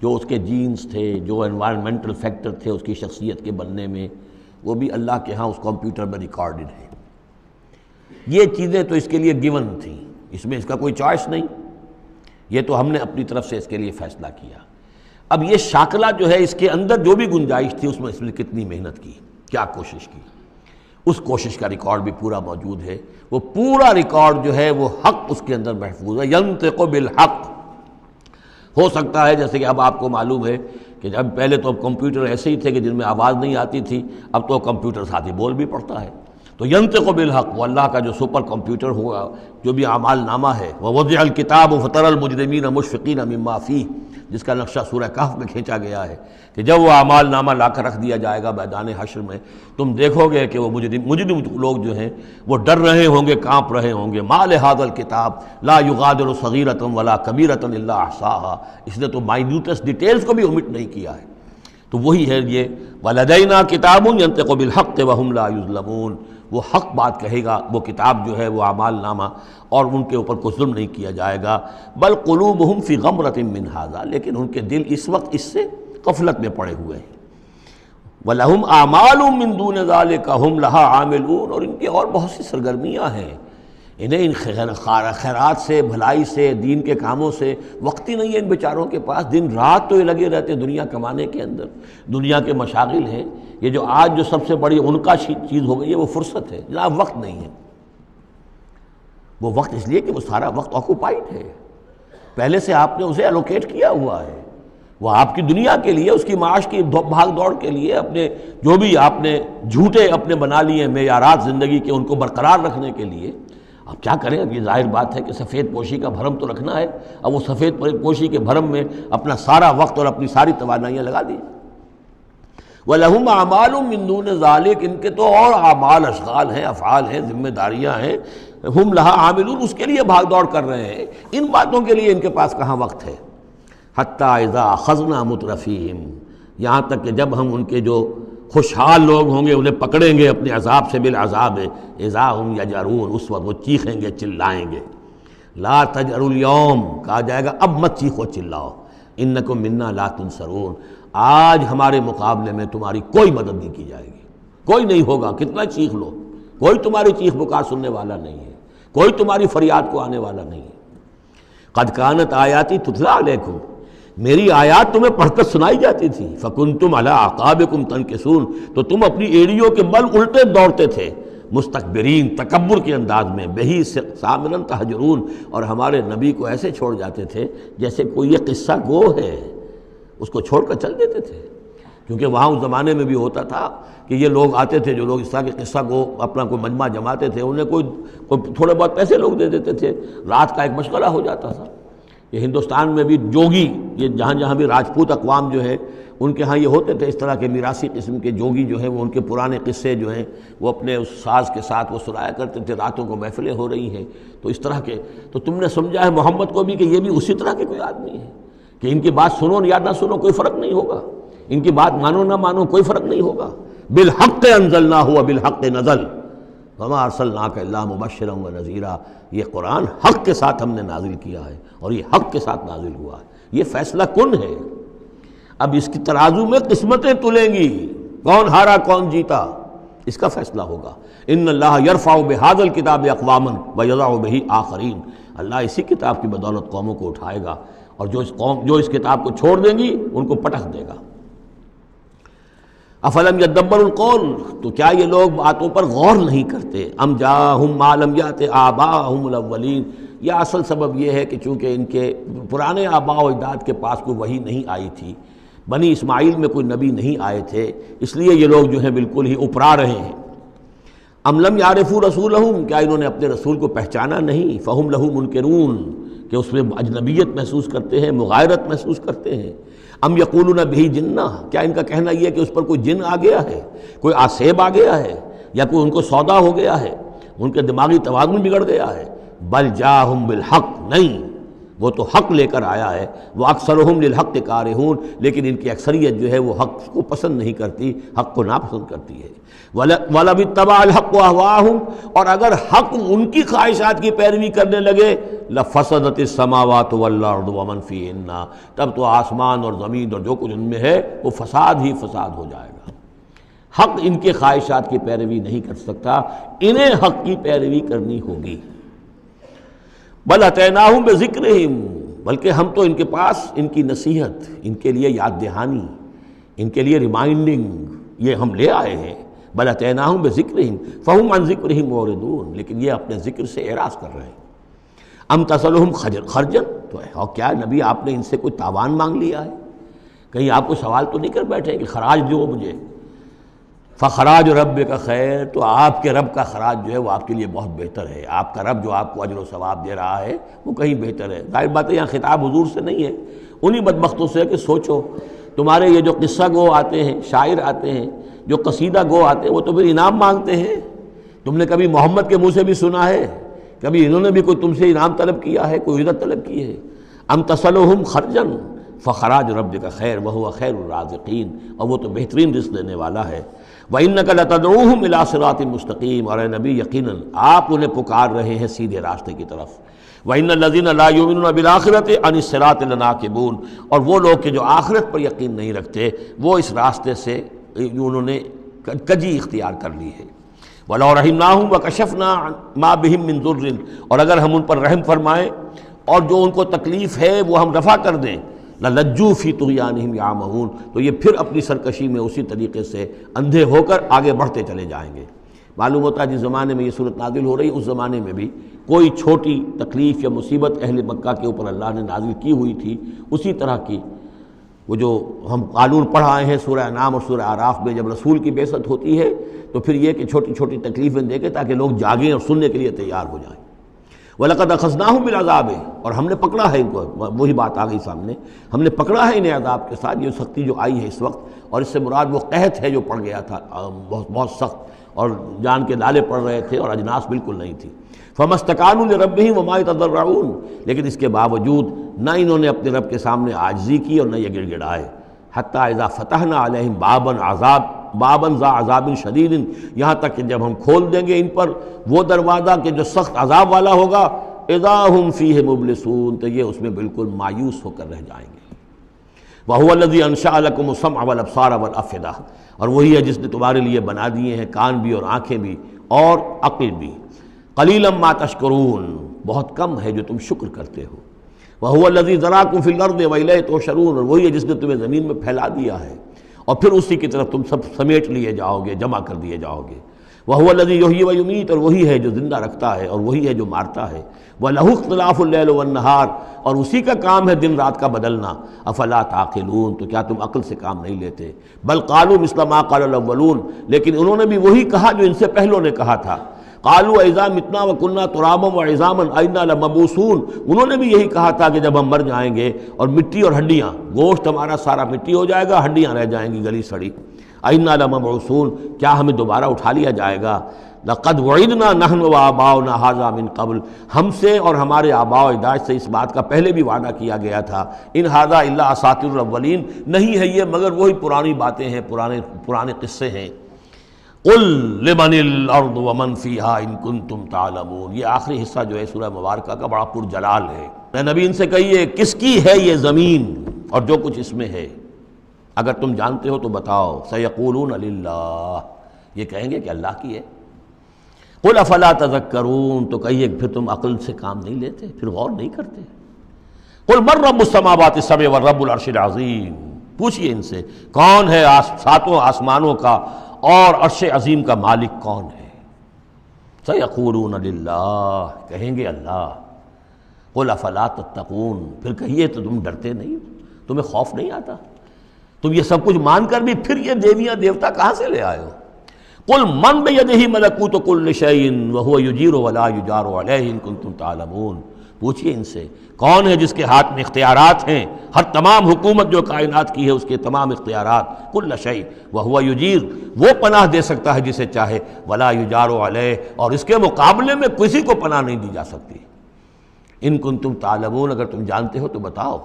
جو اس کے جینز تھے، جو انوائرمنٹل فیکٹر تھے اس کی شخصیت کے بننے میں، وہ بھی اللہ کے ہاں اس کمپیوٹر میں ریکارڈڈ ہے۔ یہ چیزیں تو اس کے لیے گیون تھیں، اس میں اس کا کوئی چوائس نہیں، یہ تو ہم نے اپنی طرف سے اس کے لیے فیصلہ کیا۔ اب یہ شاکلہ جو ہے، اس کے اندر جو بھی گنجائش تھی اس میں کتنی محنت کی، کیا کوشش کی، اس کوشش کا ریکارڈ بھی پورا موجود ہے۔ وہ پورا ریکارڈ جو ہے وہ حق اس کے اندر محفوظ ہے۔ ینطق بالحق، ہو سکتا ہے جیسے کہ اب آپ کو معلوم ہے کہ جب پہلے تو کمپیوٹر ایسے ہی تھے کہ جن میں آواز نہیں آتی تھی، اب تو کمپیوٹر ساتھ ہی بول بھی پڑتا ہے۔ تو ینطق بالحق، وہ اللہ کا جو سپر کمپیوٹر ہوا، جو بھی اعمال نامہ ہے، ووضع الکتاب فتری المجرمین مشفقین مما فیہ، جس کا نقشہ سورہ کہف میں کھینچا گیا ہے کہ جب وہ اعمال نامہ لا کر رکھ دیا جائے گا میدان حشر میں، تم دیکھو گے کہ وہ مجرم لوگ جو ہیں وہ ڈر رہے ہوں گے، کانپ رہے ہوں گے۔ ما لہذا الکتاب لا یغادر صغیرۃ ولا کبیرۃ الا احصاها، اس نے تو مائنیوٹس ڈیٹیلز کو بھی omit نہیں کیا ہے۔ تو وہی ہے یہ ولدینا کتاب ینطق بالحق وہم لا یظلمون، وہ حق بات کہے گا، وہ کتاب جو ہے وہ اعمال نامہ، اور ان کے اوپر کوئی ظلم نہیں کیا جائے گا۔ بل قلوبہم فی غمرۃ من ھذا، لیکن ان کے دل اس وقت اس سے غفلت میں پڑے ہوئے ہیں۔ وَلَهُمْ أَعْمَالٌ مِّن دُونِ ذَلِكَ هُمْ لَهَا عَامِلُونَ، اور ان کی اور بہت سی سرگرمیاں ہیں، انہیں ان خیرات سے، بھلائی سے، دین کے کاموں سے وقت ہی نہیں ہے ان بیچاروں کے پاس، دن رات تو یہ لگے رہتے دنیا کمانے کے اندر، دنیا کے مشاغل ہیں۔ یہ جو آج جو سب سے بڑی ان کا چیز ہو گئی ہے وہ فرصت ہے، جناب وقت نہیں ہے۔ وہ وقت اس لیے کہ وہ سارا وقت آکوپائڈ ہے، پہلے سے آپ نے اسے الوکیٹ کیا ہوا ہے، وہ آپ کی دنیا کے لیے، اس کی معاش کی بھاگ دوڑ کے لیے، اپنے جو بھی آپ نے جھوٹے اپنے بنا لیے معیارات زندگی کے، ان کو برقرار رکھنے کے لیے۔ اب کیا کریں، اب یہ ظاہر بات ہے کہ سفید پوشی کا بھرم تو رکھنا ہے، اب وہ سفید پوشی کے بھرم میں اپنا سارا وقت اور اپنی ساری توانائیاں لگا دی۔ وَلَهُمْ أَعْمَالٌ مِّن دُونِ ذَلِكَ، ان کے تو اور اعمال، اشغال ہیں، افعال ہیں، ذمہ داریاں ہیں، ہم لہا عاملون، اس کے لیے بھاگ دوڑ کر رہے ہیں، ان باتوں کے لیے ان کے پاس کہاں وقت ہے۔ حتیٰ اذا اخذنا مترفیہم، یہاں تک کہ جب ہم ان کے جو خوشحال لوگ ہوں گے انہیں پکڑیں گے اپنے عذاب سے، بالعذاب اذا ہم یجرون، اس وقت وہ چیخیں گے، چلائیں گے۔ لا تجروا اليوم، کہا جائے گا اب مت چیخو چلاؤ، انکم منا لا تنصرون، آج ہمارے مقابلے میں تمہاری کوئی مدد نہیں کی جائے گی، کوئی نہیں ہوگا، کتنا چیخ لو، کوئی تمہاری چیخ پکار سننے والا نہیں ہے، کوئی تمہاری فریاد کو آنے والا نہیں ہے۔ قد کانت آیاتی تتلی علیکم، میری آیات تمہیں پڑھ کر سنائی جاتی تھی، فکنتم علی اعقابکم تنکسون، تو تم اپنی ایڑیوں کے بل الٹے دوڑتے تھے، مستکبرین، تکبر کے انداز میں، بہی سامرا تہجرون، اور ہمارے نبی کو ایسے چھوڑ جاتے تھے جیسے کوئی یہ قصہ گو ہے، اس کو چھوڑ کر چل دیتے تھے۔ کیونکہ وہاں اس زمانے میں بھی ہوتا تھا کہ یہ لوگ آتے تھے، جو لوگ اس طرح کے قصہ کو اپنا کوئی مجمع جماتے تھے، انہیں کوئی تھوڑے بہت پیسے لوگ دے دیتے تھے، رات کا ایک مشغلہ ہو جاتا تھا، یہ ہندوستان میں بھی جوگی، یہ جہاں جہاں بھی راجپوت اقوام جو ہے ان کے ہاں یہ ہوتے تھے اس طرح کے میراثی قسم کے جوگی جو ہیں، وہ ان کے پرانے قصے جو ہیں وہ اپنے اس ساز کے ساتھ وہ سنایا کرتے تھے، راتوں کو محفلیں ہو رہی ہیں تو اس طرح کے، تو تم نے سمجھا ہے محمد کو بھی کہ یہ بھی اسی طرح کے کوئی آدمی ہے کہ ان کی بات سنو یا نہ سنو کوئی فرق نہیں ہوگا، ان کی بات مانو نہ مانو کوئی فرق نہیں ہوگا. بالحق انزلناہ وبالحق نزل وما ارسلناک الا مبشرا ونذیرا. یہ قرآن حق کے ساتھ ہم نے نازل کیا ہے اور یہ حق کے ساتھ نازل ہوا ہے. یہ فیصلہ کن ہے. اب اس کی ترازو میں قسمتیں تلیں گی، کون ہارا کون جیتا اس کا فیصلہ ہوگا. ان اللہ یرفع بہذا الکتاب اقواما ویضع بہ آخرین. اللہ اسی کتاب کی بدولت قوموں کو اٹھائے گا اور جو اس کتاب کو چھوڑ دیں گی ان کو پٹخ دے گا. افلم یدبروا القول، تو کیا یہ لوگ باتوں پر غور نہیں کرتے؟ ام جاءہم ما لم یأت آباءہم الاولین. یہ اصل سبب یہ ہے کہ چونکہ ان کے پرانے آباء و اجداد کے پاس کوئی وحی نہیں آئی تھی، بنی اسماعیل میں کوئی نبی نہیں آئے تھے، اس لیے یہ لوگ جو ہیں بالکل ہی اپرا رہے ہیں. ام لم یعرفوا رسولہم، کیا انہوں نے اپنے رسول کو پہچانا نہیں؟ فہم لہ منکرون، کہ اس میں اجنبیت محسوس کرتے ہیں، مغایرت محسوس کرتے ہیں. ام یقولون بہ جنہ، کیا ان کا کہنا یہ ہے کہ اس پر کوئی جن آ گیا ہے، کوئی آسیب آ گیا ہے، یا کوئی ان کو سودا ہو گیا ہے، ان کے دماغی توازن بگڑ گیا ہے. بل جاءہم بالحق، نہیں، وہ تو حق لے کر آیا ہے. وہ اکثرہم للحق کارہون، لیکن ان کی اکثریت جو ہے وہ حق کو پسند نہیں کرتی، حق کو ناپسند کرتی ہے. وَلَوِ اتَّبَعَ الْحَقُّ أَهْوَاءَهُمْ، اور اگر حق ان کی خواہشات کی پیروی کرنے لگے، لَفَسَدَتِ السَّمَاوَاتُ وَالْأَرْضُ وَمَنْ فِيهِنَّ، تب تو آسمان اور زمین اور جو کچھ ان میں ہے وہ فساد ہی فساد ہو جائے گا. حق ان کے خواہشات کی پیروی نہیں کر سکتا، انہیں حق کی پیروی کرنی ہوگی. بل اتیناہم بذکرہم، بلکہ ہم تو ان کے پاس ان کی نصیحت، ان کے لیے یاد دہانی، ان کے لیے ریمائنڈنگ یہ ہم لے آئے ہیں. بل اتیناہم بذکرہم فہم عن ذکرہم معرضون، لیکن یہ اپنے ذکر سے اعراض کر رہے ہیں. ام تسألہم خرجا، تو اور کیا نبی آپ نے ان سے کوئی تاوان مانگ لیا ہے؟ کہیں آپ کو سوال تو نہیں کر بیٹھے کہ خراج دو مجھے؟ فخراج ربک خیر، تو آپ کے رب کا خراج جو ہے وہ آپ کے لیے بہت بہتر ہے. آپ کا رب جو آپ کو اجر و ثواب دے رہا ہے وہ کہیں بہتر ہے. ظاہر بات ہے یہاں خطاب حضور سے نہیں ہے، انہی بدبختوں سے ہے کہ سوچو تمہارے یہ جو قصہ گو آتے ہیں، شاعر آتے ہیں، جو قصیدہ گو آتے ہیں، وہ تو پھر انعام مانگتے ہیں. تم نے کبھی محمد کے منہ سے بھی سنا ہے؟ کبھی انہوں نے بھی کوئی تم سے انعام طلب کیا ہے، کوئی اجرت طلب کی ہے؟ ام تسألہم خرجا فخراج ربک خیر وہو خیر الرازقین، اور وہ تو بہترین رزق دینے والا ہے. وَإِنَّكَ لَتَدْعُوهُمْ إِلَىٰ صِرَاطٍ مُسْتَقِيمٍ، اور اے نبی یقیناً آپ انہیں پکار رہے ہیں سیدھے راستے کی طرف. وَإِنَّ الَّذِينَ لَا يُؤْمِنُونَ بِالْآخِرَةِ عَنِ الصِّرَاطِ لَنَاكِبُونَ، اور وہ لوگ کہ جو آخرت پر یقین نہیں رکھتے وہ اس راستے سے انہوں نے کجی اختیار کر لی ہے. وَلَوْ رَحِمْنَاهُمْ وَكَشَفْنَا مَا بِهِمْ مِنْ ضُرٍّ، اور اگر ہم ان پر رحم فرمائیں اور جو ان کو تکلیف ہے وہ ہم رفع کر دیں، لَلَجُّوا فِي طُغْيَانِهِمْ يَعْمَهُونَ، تو یہ پھر اپنی سرکشی میں اسی طریقے سے اندھے ہو کر آگے بڑھتے چلے جائیں گے. معلوم ہوتا ہے جس زمانے میں یہ صورت نازل ہو رہی، اس زمانے میں بھی کوئی چھوٹی تکلیف یا مصیبت اہل مکہ کے اوپر اللہ نے نازل کی ہوئی تھی، اسی طرح کی وہ جو ہم قانون پڑھ آئے ہیں سورہ انعام اور سورہ اعراف میں، جب رسول کی بعثت ہوتی ہے تو پھر یہ کہ چھوٹی چھوٹی تکلیفیں دے کے تاکہ لوگ جاگیں اور سننے کے لیے تیار ہو جائیں. وَلَقَدْ أَخَذْنَاهُمْ بِالْعَذَابِ، اور ہم نے پکڑا ہے ان کو، وہی بات آ گئی سامنے، ہم نے پکڑا ہے انہیں عذاب کے ساتھ. یہ سختی جو آئی ہے اس وقت، اور اس سے مراد وہ قحط ہے جو پڑ گیا تھا بہت بہت سخت، اور جان کے لالے پڑ رہے تھے اور اجناس بالکل نہیں تھی. فَمَا اسْتَكَانُوا لِرَبِّهِمْ وَمَا يَتَضَرَّعُونَ، لیکن اس کے باوجود نہ انہوں نے اپنے رب کے سامنے عاجزی کی اور نہ یہ گڑ گڑائے. حَتَّى إِذَا فَتَحْنَا عَلَيْهِمْ باباً ذا عذاب شدید، یہاں تک کہ جب ہم کھول دیں گے ان پر وہ دروازہ کہ جو سخت عذاب والا ہوگا، اذا ہم فیہ مبلسون، تو یہ اس میں بالکل مایوس ہو کر رہ جائیں گے. وَهُوَ الَّذِي أَنشَأَ لَكُمُ السَّمْعَ وَالْأَبْصَارَ وَالْأَفْئِدَةَ، اور وہی ہے جس نے تمہارے لیے بنا دیے ہیں کان بھی اور آنکھیں بھی اور عقل بھی. قَلِيلًا مَا تَشْكُرُونَ، بہت کم ہے جو تم شکر کرتے ہو. وَهُوَ الَّذِي ذَرَاكُمْ فِي الْأَرْضِ وَإِلَيْهِ تُحْشَرُونَ، اور وہی ہے جس نے تمہیں زمین میں پھیلا دیا ہے اور پھر اسی کی طرف تم سب سمیٹ لیے جاؤ گے، جمع کر دیے جاؤ گے. وَهُوَ الَّذِي يُحْيِي وَيُمِيتُ، اور وہی ہے جو زندہ رکھتا ہے اور وہی ہے جو مارتا ہے. وَلَهُ اخْتِلَافُ اللَّيْلِ وَالنَّهَارِ، اور اسی کا کام ہے دن رات کا بدلنا. أَفَلَا تَعْقِلُونَ، تو کیا تم عقل سے کام نہیں لیتے؟ بل قالوا مثل ما قال الأولون، لیکن انہوں نے بھی وہی کہا جو ان سے پہلوں نے کہا تھا. قالوا اذا متنا وكنا ترابا وعظاما ائنا لمبعوثون، انہوں نے بھی یہی کہا تھا کہ جب ہم مر جائیں گے اور مٹی اور ہڈیاں، گوشت ہمارا سارا مٹی ہو جائے گا، ہڈیاں رہ جائیں گی گلی سڑی، ائنا لمبعوثون، کیا ہمیں دوبارہ اٹھا لیا جائے گا؟ لقد وعدنا نحن وآباؤنا هذا من قبل، ہم سے اور ہمارے آباء و اجداد سے اس بات کا پہلے بھی وعدہ کیا گیا تھا، ان هذا الا اساطیر الاولین، نہیں ہے یہ مگر وہی پرانی باتیں ہیں، پرانے قصے ہیں۔ قل لمن الارض ومن فیها ان کنتم تعلمون، یہ آخری حصہ جو ہے سورہ مبارکہ کا بڑا پرجلال ہے۔ اے نبی ان سے کہیے کس کی ہے یہ زمین اور جو کچھ اس میں ہے، اگر تم جانتے ہو تو بتاؤ۔ سیقولون للہ، یہ کہیں گے کہ اللہ کی ہے۔ قل افلا تذکرون، تو کہیے پھر تم عقل سے کام نہیں لیتے، پھر غور نہیں کرتے۔ قل من رب السماوات السبع والرب العرش العظیم، پوچھئے ان سے کون ہے ساتوں آسمانوں کا اور عرش عظیم کا مالک کون ہے؟ سیقولون للہ، کہیں گے اللہ۔ قل افلا تتقون، پھر کہیے تو تم ڈرتے نہیں، تمہیں خوف نہیں آتا؟ تم یہ سب کچھ مان کر بھی پھر یہ دیویاں دیوتا کہاں سے لے آئے ہو؟ قل من بیدہ ملکوت کل شیء وہو یجیر ولا یجار علیہ ان کنتم تعلمون، پوچھئے ان سے کون ہے جس کے ہاتھ میں اختیارات ہیں، ہر تمام حکومت جو کائنات کی ہے اس کے تمام اختیارات، کل شیء وہو یجیر، وہ پناہ دے سکتا ہے جسے چاہے، ولا یجار علیہ، اور اس کے مقابلے میں کسی کو پناہ نہیں دی جا سکتی۔ ان کنتم تعلمون، اگر تم جانتے ہو تو بتاؤ۔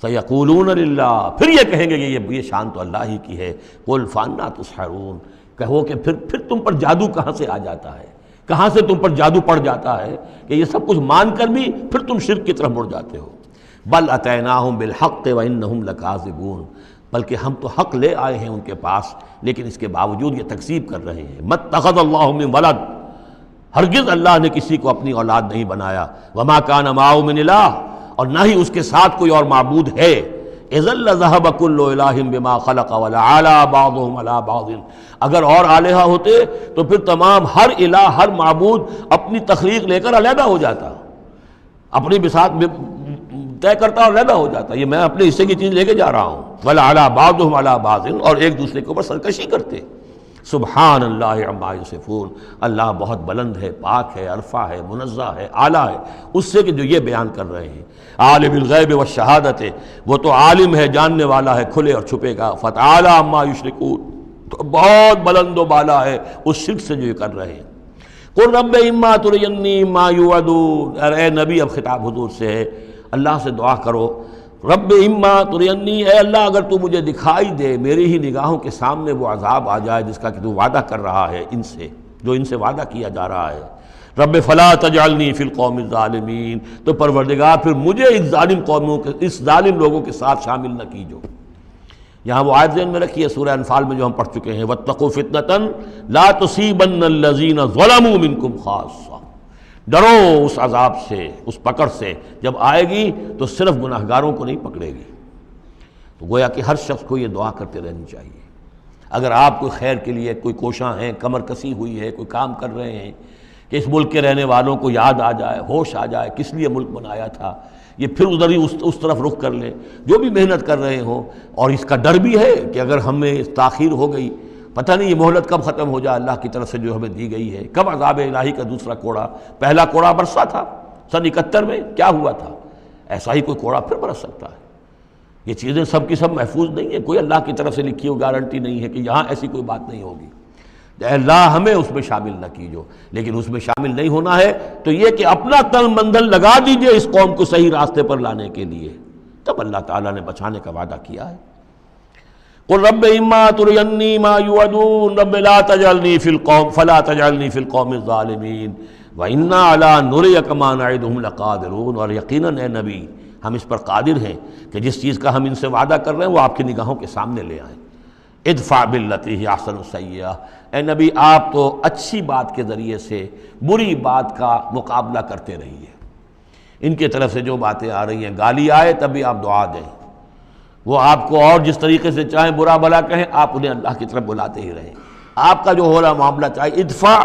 سیقولون للہ، پھر یہ کہیں گے کہ یہ شان تو اللہ ہی کی ہے۔ قل فانا تسحرون، کہو کہ پھر تم پر جادو کہاں سے آ جاتا ہے، کہاں سے تم پر جادو پڑ جاتا ہے کہ یہ سب کچھ مان کر بھی پھر تم شرک کی طرف مڑ جاتے ہو۔ بل اتیناہم بالحق وانہم لکاذبون، بلکہ ہم تو حق لے آئے ہیں ان کے پاس، لیکن اس کے باوجود یہ تکذیب کر رہے ہیں۔ مَتَّخَذَ اللَّهُ مِن وَلَدٍ، ہرگز اللہ نے کسی کو اپنی اولاد نہیں بنایا۔ وَمَا كَانَ مَعَهُ مِنْ إِلَٰهٍ، اور نہ ہی اس کے ساتھ کوئی اور معبود ہے۔ اذا لذهب كل الہ بما خلق ولعلى بعضهم على بعض، اگر اور الہہ ہوتے تو پھر تمام ہر الہ، ہر معبود اپنی تخلیق لے کر علیحدہ ہو جاتا، اپنی بساط طے کرتا اور علیحدہ ہو جاتا، یہ میں اپنے حصے کی چیز لے کے جا رہا ہوں۔ ولعلى بعضهم على بعض، اور ایک دوسرے کے اوپر سرکشی کرتے۔ سبحان اللہ عما یصفون، اللہ بہت بلند ہے، پاک ہے، عرفہ ہے، منزہ ہے، اعلیٰ ہے اس سے کہ جو یہ بیان کر رہے ہیں۔ عالم الغیب والشہادت، وہ تو عالم ہے، جاننے والا ہے کھلے اور چھپے کا۔ فتعالی عما یشرکون، تو بہت بلند و بالا ہے اس شرک سے جو یہ کر رہے ہیں۔ قل رب اما ترینی ما یوعدون، اے نبی اب خطاب حضور سے ہے، اللہ سے دعا کرو، رب اما ترینی، اے اللہ اگر تو مجھے دکھائی دے، میری ہی نگاہوں کے سامنے وہ عذاب آ جائے جس کا کہ تو وعدہ کر رہا ہے ان سے، جو ان سے وعدہ کیا جا رہا ہے۔ رب فلا تجعلنی فی القوم الظالمین، تو پروردگار پھر مجھے اس ظالم قوموں کے، اس ظالم لوگوں کے ساتھ شامل نہ کیجو۔ یہاں وہ آیت ذہن میں رکھیے سورہ انفال میں جو ہم پڑھ چکے ہیں، واتقوا فتنة لا تصیبن الذین ظلموا منکم خاصہ، ڈرو اس عذاب سے، اس پکڑ سے، جب آئے گی تو صرف گناہگاروں کو نہیں پکڑے گی۔ تو گویا کہ ہر شخص کو یہ دعا کرتے رہنی چاہیے۔ اگر آپ کوئی خیر کے لیے کوئی کوشاں ہیں، کمر کسی ہوئی ہے، کوئی کام کر رہے ہیں کہ اس ملک کے رہنے والوں کو یاد آ جائے، ہوش آ جائے کس لیے ملک بنایا تھا، یہ پھر ادھر ہی اس طرف رخ کر لیں، جو بھی محنت کر رہے ہوں، اور اس کا ڈر بھی ہے کہ اگر ہمیں تاخیر ہو گئی، پتہ نہیں یہ مہلت کب ختم ہو جائے اللہ کی طرف سے جو ہمیں دی گئی ہے، کب عذاب الہی کا دوسرا کوڑا، پہلا کوڑا برسا تھا سن 71 میں، کیا ہوا تھا، ایسا ہی کوئی کوڑا پھر برس سکتا ہے۔ یہ چیزیں سب کی سب محفوظ نہیں ہیں، کوئی اللہ کی طرف سے لکھی ہوئی گارنٹی نہیں ہے کہ یہاں ایسی کوئی بات نہیں ہوگی۔ اے اللہ ہمیں اس میں شامل نہ کیجو، لیکن اس میں شامل نہیں ہونا ہے تو یہ کہ اپنا تن مندل لگا دیجئے اس قوم کو صحیح راستے پر لانے کے لیے، تب اللہ تعالیٰ نے بچانے کا وعدہ کیا ہے۔ قل رب اما ترینی ما یوعدون رب لا تجعلنی فی القوم فلا تجعلنی فی القوم الظالمین وانا علی نریک ما نعدہم لقادرون، اور یقیناً اے نبی ہم اس پر قادر ہیں کہ جس چیز کا ہم ان سے وعدہ کر رہے ہیں وہ آپ کی نگاہوں کے سامنے لے آئیں۔ ادفع باللتی ہی احسن السیئہ، اے نبی آپ تو اچھی بات کے ذریعے سے بری بات کا مقابلہ کرتے رہیے۔ ان کی طرف سے جو باتیں آ رہی ہیں، گالی آئے تب بھی آپ دعا دیں، وہ آپ کو اور جس طریقے سے چاہیں برا بھلا کہیں، آپ انہیں اللہ کی طرف بلاتے ہی رہیں۔ آپ کا جو ہو رہا معاملہ چاہے ادفع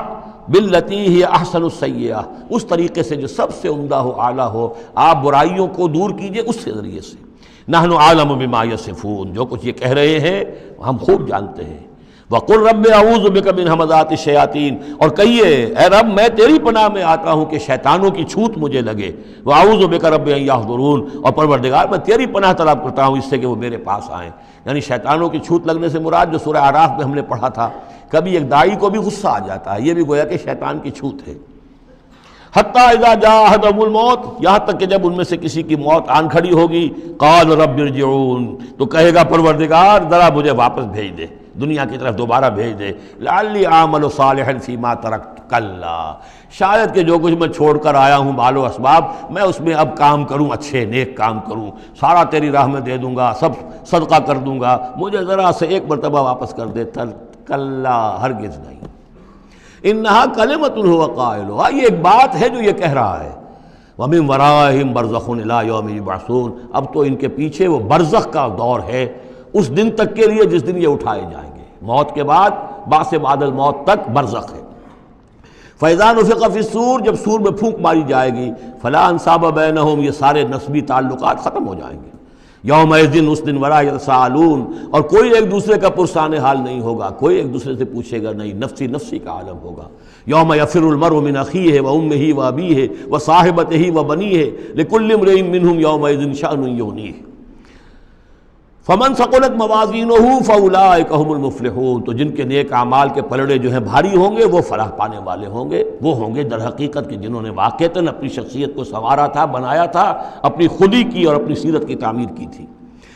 باللتی ہی احسن السیئہ، اس طریقے سے جو سب سے عمدہ ہو، اعلیٰ ہو، آپ برائیوں کو دور کیجئے اس کے ذریعے سے۔ نحن عالم بما یصفون، جو کچھ یہ کہہ رہے ہیں ہم خوب جانتے ہیں۔ وَقُلْ رَبِّ أَعُوذُ بِكَ مِنْ ہَمَزَاتِ الشَّيَاطِينِ، اور کہیے اے رب میں تیری پناہ میں آتا ہوں کہ شیطانوں کی چھوت مجھے لگے، وَأَعُوذُ بِكَ رَبِّ أَن يَحْضُرُونَ، اور پروردگار میں تیری پناہ طلب کرتا ہوں اس سے کہ وہ میرے پاس آئیں۔ یعنی شیطانوں کی چھوت لگنے سے مراد جو سورہ اعراف میں ہم نے پڑھا تھا، کبھی ایک داعی کو بھی غصہ آ جاتا ہے، یہ بھی گویا کہ شیطان کی چھوت ہے۔ حتیٰ اذا جاء احدهم الموت، یہاں تک کہ جب ان میں سے کسی کی موت آن کھڑی ہوگی، قال رب ارجعون، تو کہے گا پروردگار ذرا مجھے واپس بھیج دے، دنیا کی طرف دوبارہ بھیج دے، لعلی اعمل صالحا فیما ترکت، کلا، شاید کہ جو کچھ میں چھوڑ کر آیا ہوں مال و اسباب، میں اس میں اب کام کروں، اچھے نیک کام کروں، سارا تیری راہ میں دے دوں گا، سب صدقہ کر دوں گا، مجھے ذرا سے ایک مرتبہ واپس کر دے۔ کلا، ہرگز نہیں۔ انہا کلمۃ هو قائلها، یہ ایک بات ہے جو یہ کہہ رہا ہے۔ وَمِن وَرَائِهِمْ بَرْزَخٌ إِلَىٰ يَوْمِ يُبْعَثُونَ، اب تو ان کے پیچھے وہ برزخ کا دور ہے، اس دن تک کے لیے جس دن یہ اٹھائے جائیں گے، موت کے بعد بعث بعد الموت تک برزخ ہے۔ فَإِذَا نُفِخَ فِي الصُّورِ، جب سور میں پھونک ماری جائے گی، فَلَا أَنْسَابَ بَيْنَهُمْ، یہ سارے نسبی تعلقات ختم ہو جائیں گے۔ یومئذ، اس دن، ولا یتساءلون، اور کوئی ایک دوسرے کا پرسان حال نہیں ہوگا، کوئی ایک دوسرے سے پوچھے گا نہیں، نفسی نفسی کا عالم ہوگا۔ یوم یفر المرء من اخیہ وامہ وابیہ وصاحبتہ وبنیہ لکل امرئ منہم یومئذ شأن یغنیہ۔ فمن ثقلت موازینہ فاولئک هم المفلحون، تو جن کے نیک اعمال کے پلڑے جو ہیں بھاری ہوں گے وہ فلاح پانے والے ہوں گے، وہ ہوں گے در حقیقت کہ جنہوں نے واقعتاً اپنی شخصیت کو سنوارا تھا، بنایا تھا، اپنی خودی کی اور اپنی سیرت کی تعمیر کی تھی۔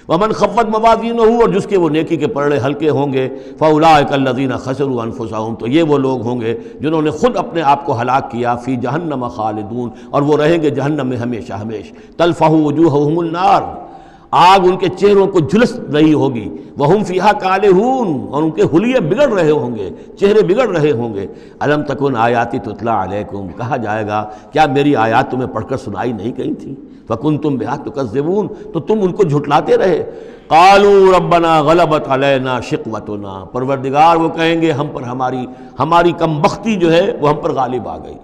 ومن خفت موازینہ، اور جس کے وہ نیکی کے پلڑے ہلکے ہوں گے، فاولئک الذین خسروا انفسہم، تو یہ وہ لوگ ہوں گے جنہوں نے خود اپنے آپ کو ہلاک کیا، فی جہنم خالدون، اور وہ رہیں گے جہنم میں ہمیشہ ہمیشہ۔ تلفح وجوہہم النار، آگ ان کے چہروں کو جھلس رہی ہوگی، وہم فیہا کالہون، اور ان کے حلیے بگڑ رہے ہوں گے، چہرے بگڑ رہے ہوں گے۔ الم تکن آیاتی تتلی علیکم، کہا جائے گا کیا میری آیات تمہیں پڑھ کر سنائی نہیں گئی تھی؟ فکنتم بہا تکذبون، تو تم ان کو جھٹلاتے رہے۔ قالوا ربنا غلبت علینا شقوتنا، پروردگار وہ کہیں گے ہم پر ہماری کم بختی جو ہے وہ ہم پر غالب آ گئی۔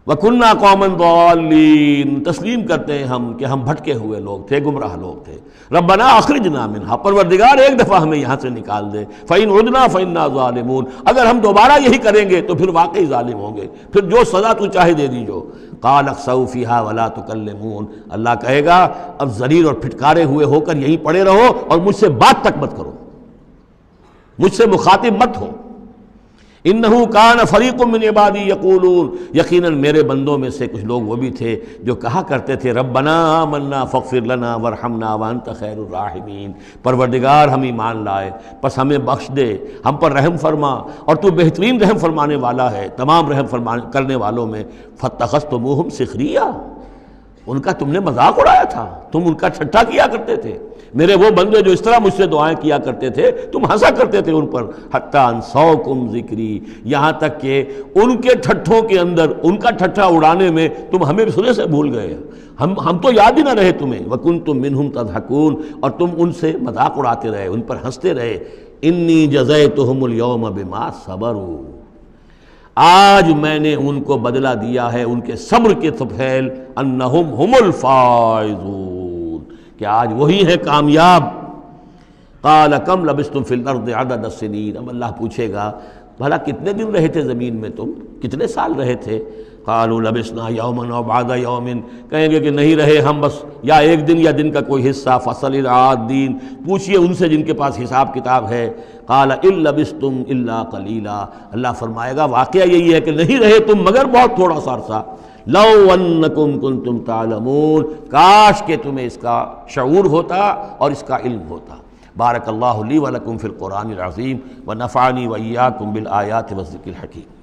وَكُنَّا قَوْمًا ضَالِّينَ، تسلیم کرتے ہیں ہم کہ ہم بھٹکے ہوئے لوگ تھے، گمراہ لوگ تھے۔ ربنا اخرجنا منہا، پروردگار ایک دفعہ ہمیں یہاں سے نکال دے۔ فَإِنْ عُدْنَا فَإِنَّا ظَالِمُونَ، اگر ہم دوبارہ یہی کریں گے تو پھر واقعی ظالم ہوں گے، پھر جو سزا تو چاہے دے دیجو۔ قَالَ اخْسَئُوا فِيهَا وَلَا تُكَلِّمُونَ، اللہ کہے گا اب ذلیل اور پھٹکارے ہوئے ہو کر یہیں پڑے رہو اور مجھ سے بات تک مت کرو، مجھ سے مخاطب مت ہو۔ انہو کان فریق من عبادی یقولون، یقیناً میرے بندوں میں سے کچھ لوگ وہ بھی تھے جو کہا کرتے تھے ربنا آمنا فاغفر لنا وارحمنا وانت خیر الراحمین، پروردگار ہم ایمان لائے پس ہمیں بخش دے، ہم پر رحم فرما اور تو بہترین رحم فرمانے والا ہے تمام رحم کرنے والوں میں۔ فاتخذتموہم سخریا، ان کا تم نے مذاق اڑایا تھا، تم ان کا ٹھٹھا کیا کرتے تھے، میرے وہ بندے جو اس طرح مجھ سے دعائیں کیا کرتے تھے تم ہنسا کرتے تھے ان پر۔ حتیٰ انسوکم ذکری، یہاں تک کہ ان کے ٹھٹھوں کے اندر، ان کا ٹھٹھا اڑانے میں تم ہمیں سرے سے بھول گئے، ہم تو یاد ہی نہ رہے تمہیں۔ وکنتم منہم تضحکون، اور تم ان سے مذاق اڑاتے رہے، ان پر ہنستے رہے۔ انی جزیتہم اليوم بما صبروا، آج میں نے ان کو بدلہ دیا ہے ان کے صبر کے طفیل، انہم ہم الفائزون، کہ آج وہی ہے کامیاب۔ قال کم لبثتم فی الارض عدد السنین، اب اللہ پوچھے گا بھلا کتنے دن رہے تھے زمین میں، تم کتنے سال رہے تھے؟ قالوا لبثنا یوما او بعد یوم، کہیں گے کہ نہیں رہے ہم بس یا ایک دن یا دن کا کوئی حصہ۔ فصل العادین، پوچھئے ان سے جن کے پاس حساب کتاب ہے۔ قال ان لبثتم الا قلیلا، اللہ فرمائے گا واقعہ یہی ہے کہ نہیں رہے تم مگر بہت تھوڑا سا عرصہ۔ لو انکم کنتم تعلمون، کاش کہ تمہیں اس کا شعور ہوتا اور اس کا علم ہوتا۔ بارک اللہ لی ولکم فی القرآن العظیم ونفعنی وإیاکم بالآیات والذکر الحکیم۔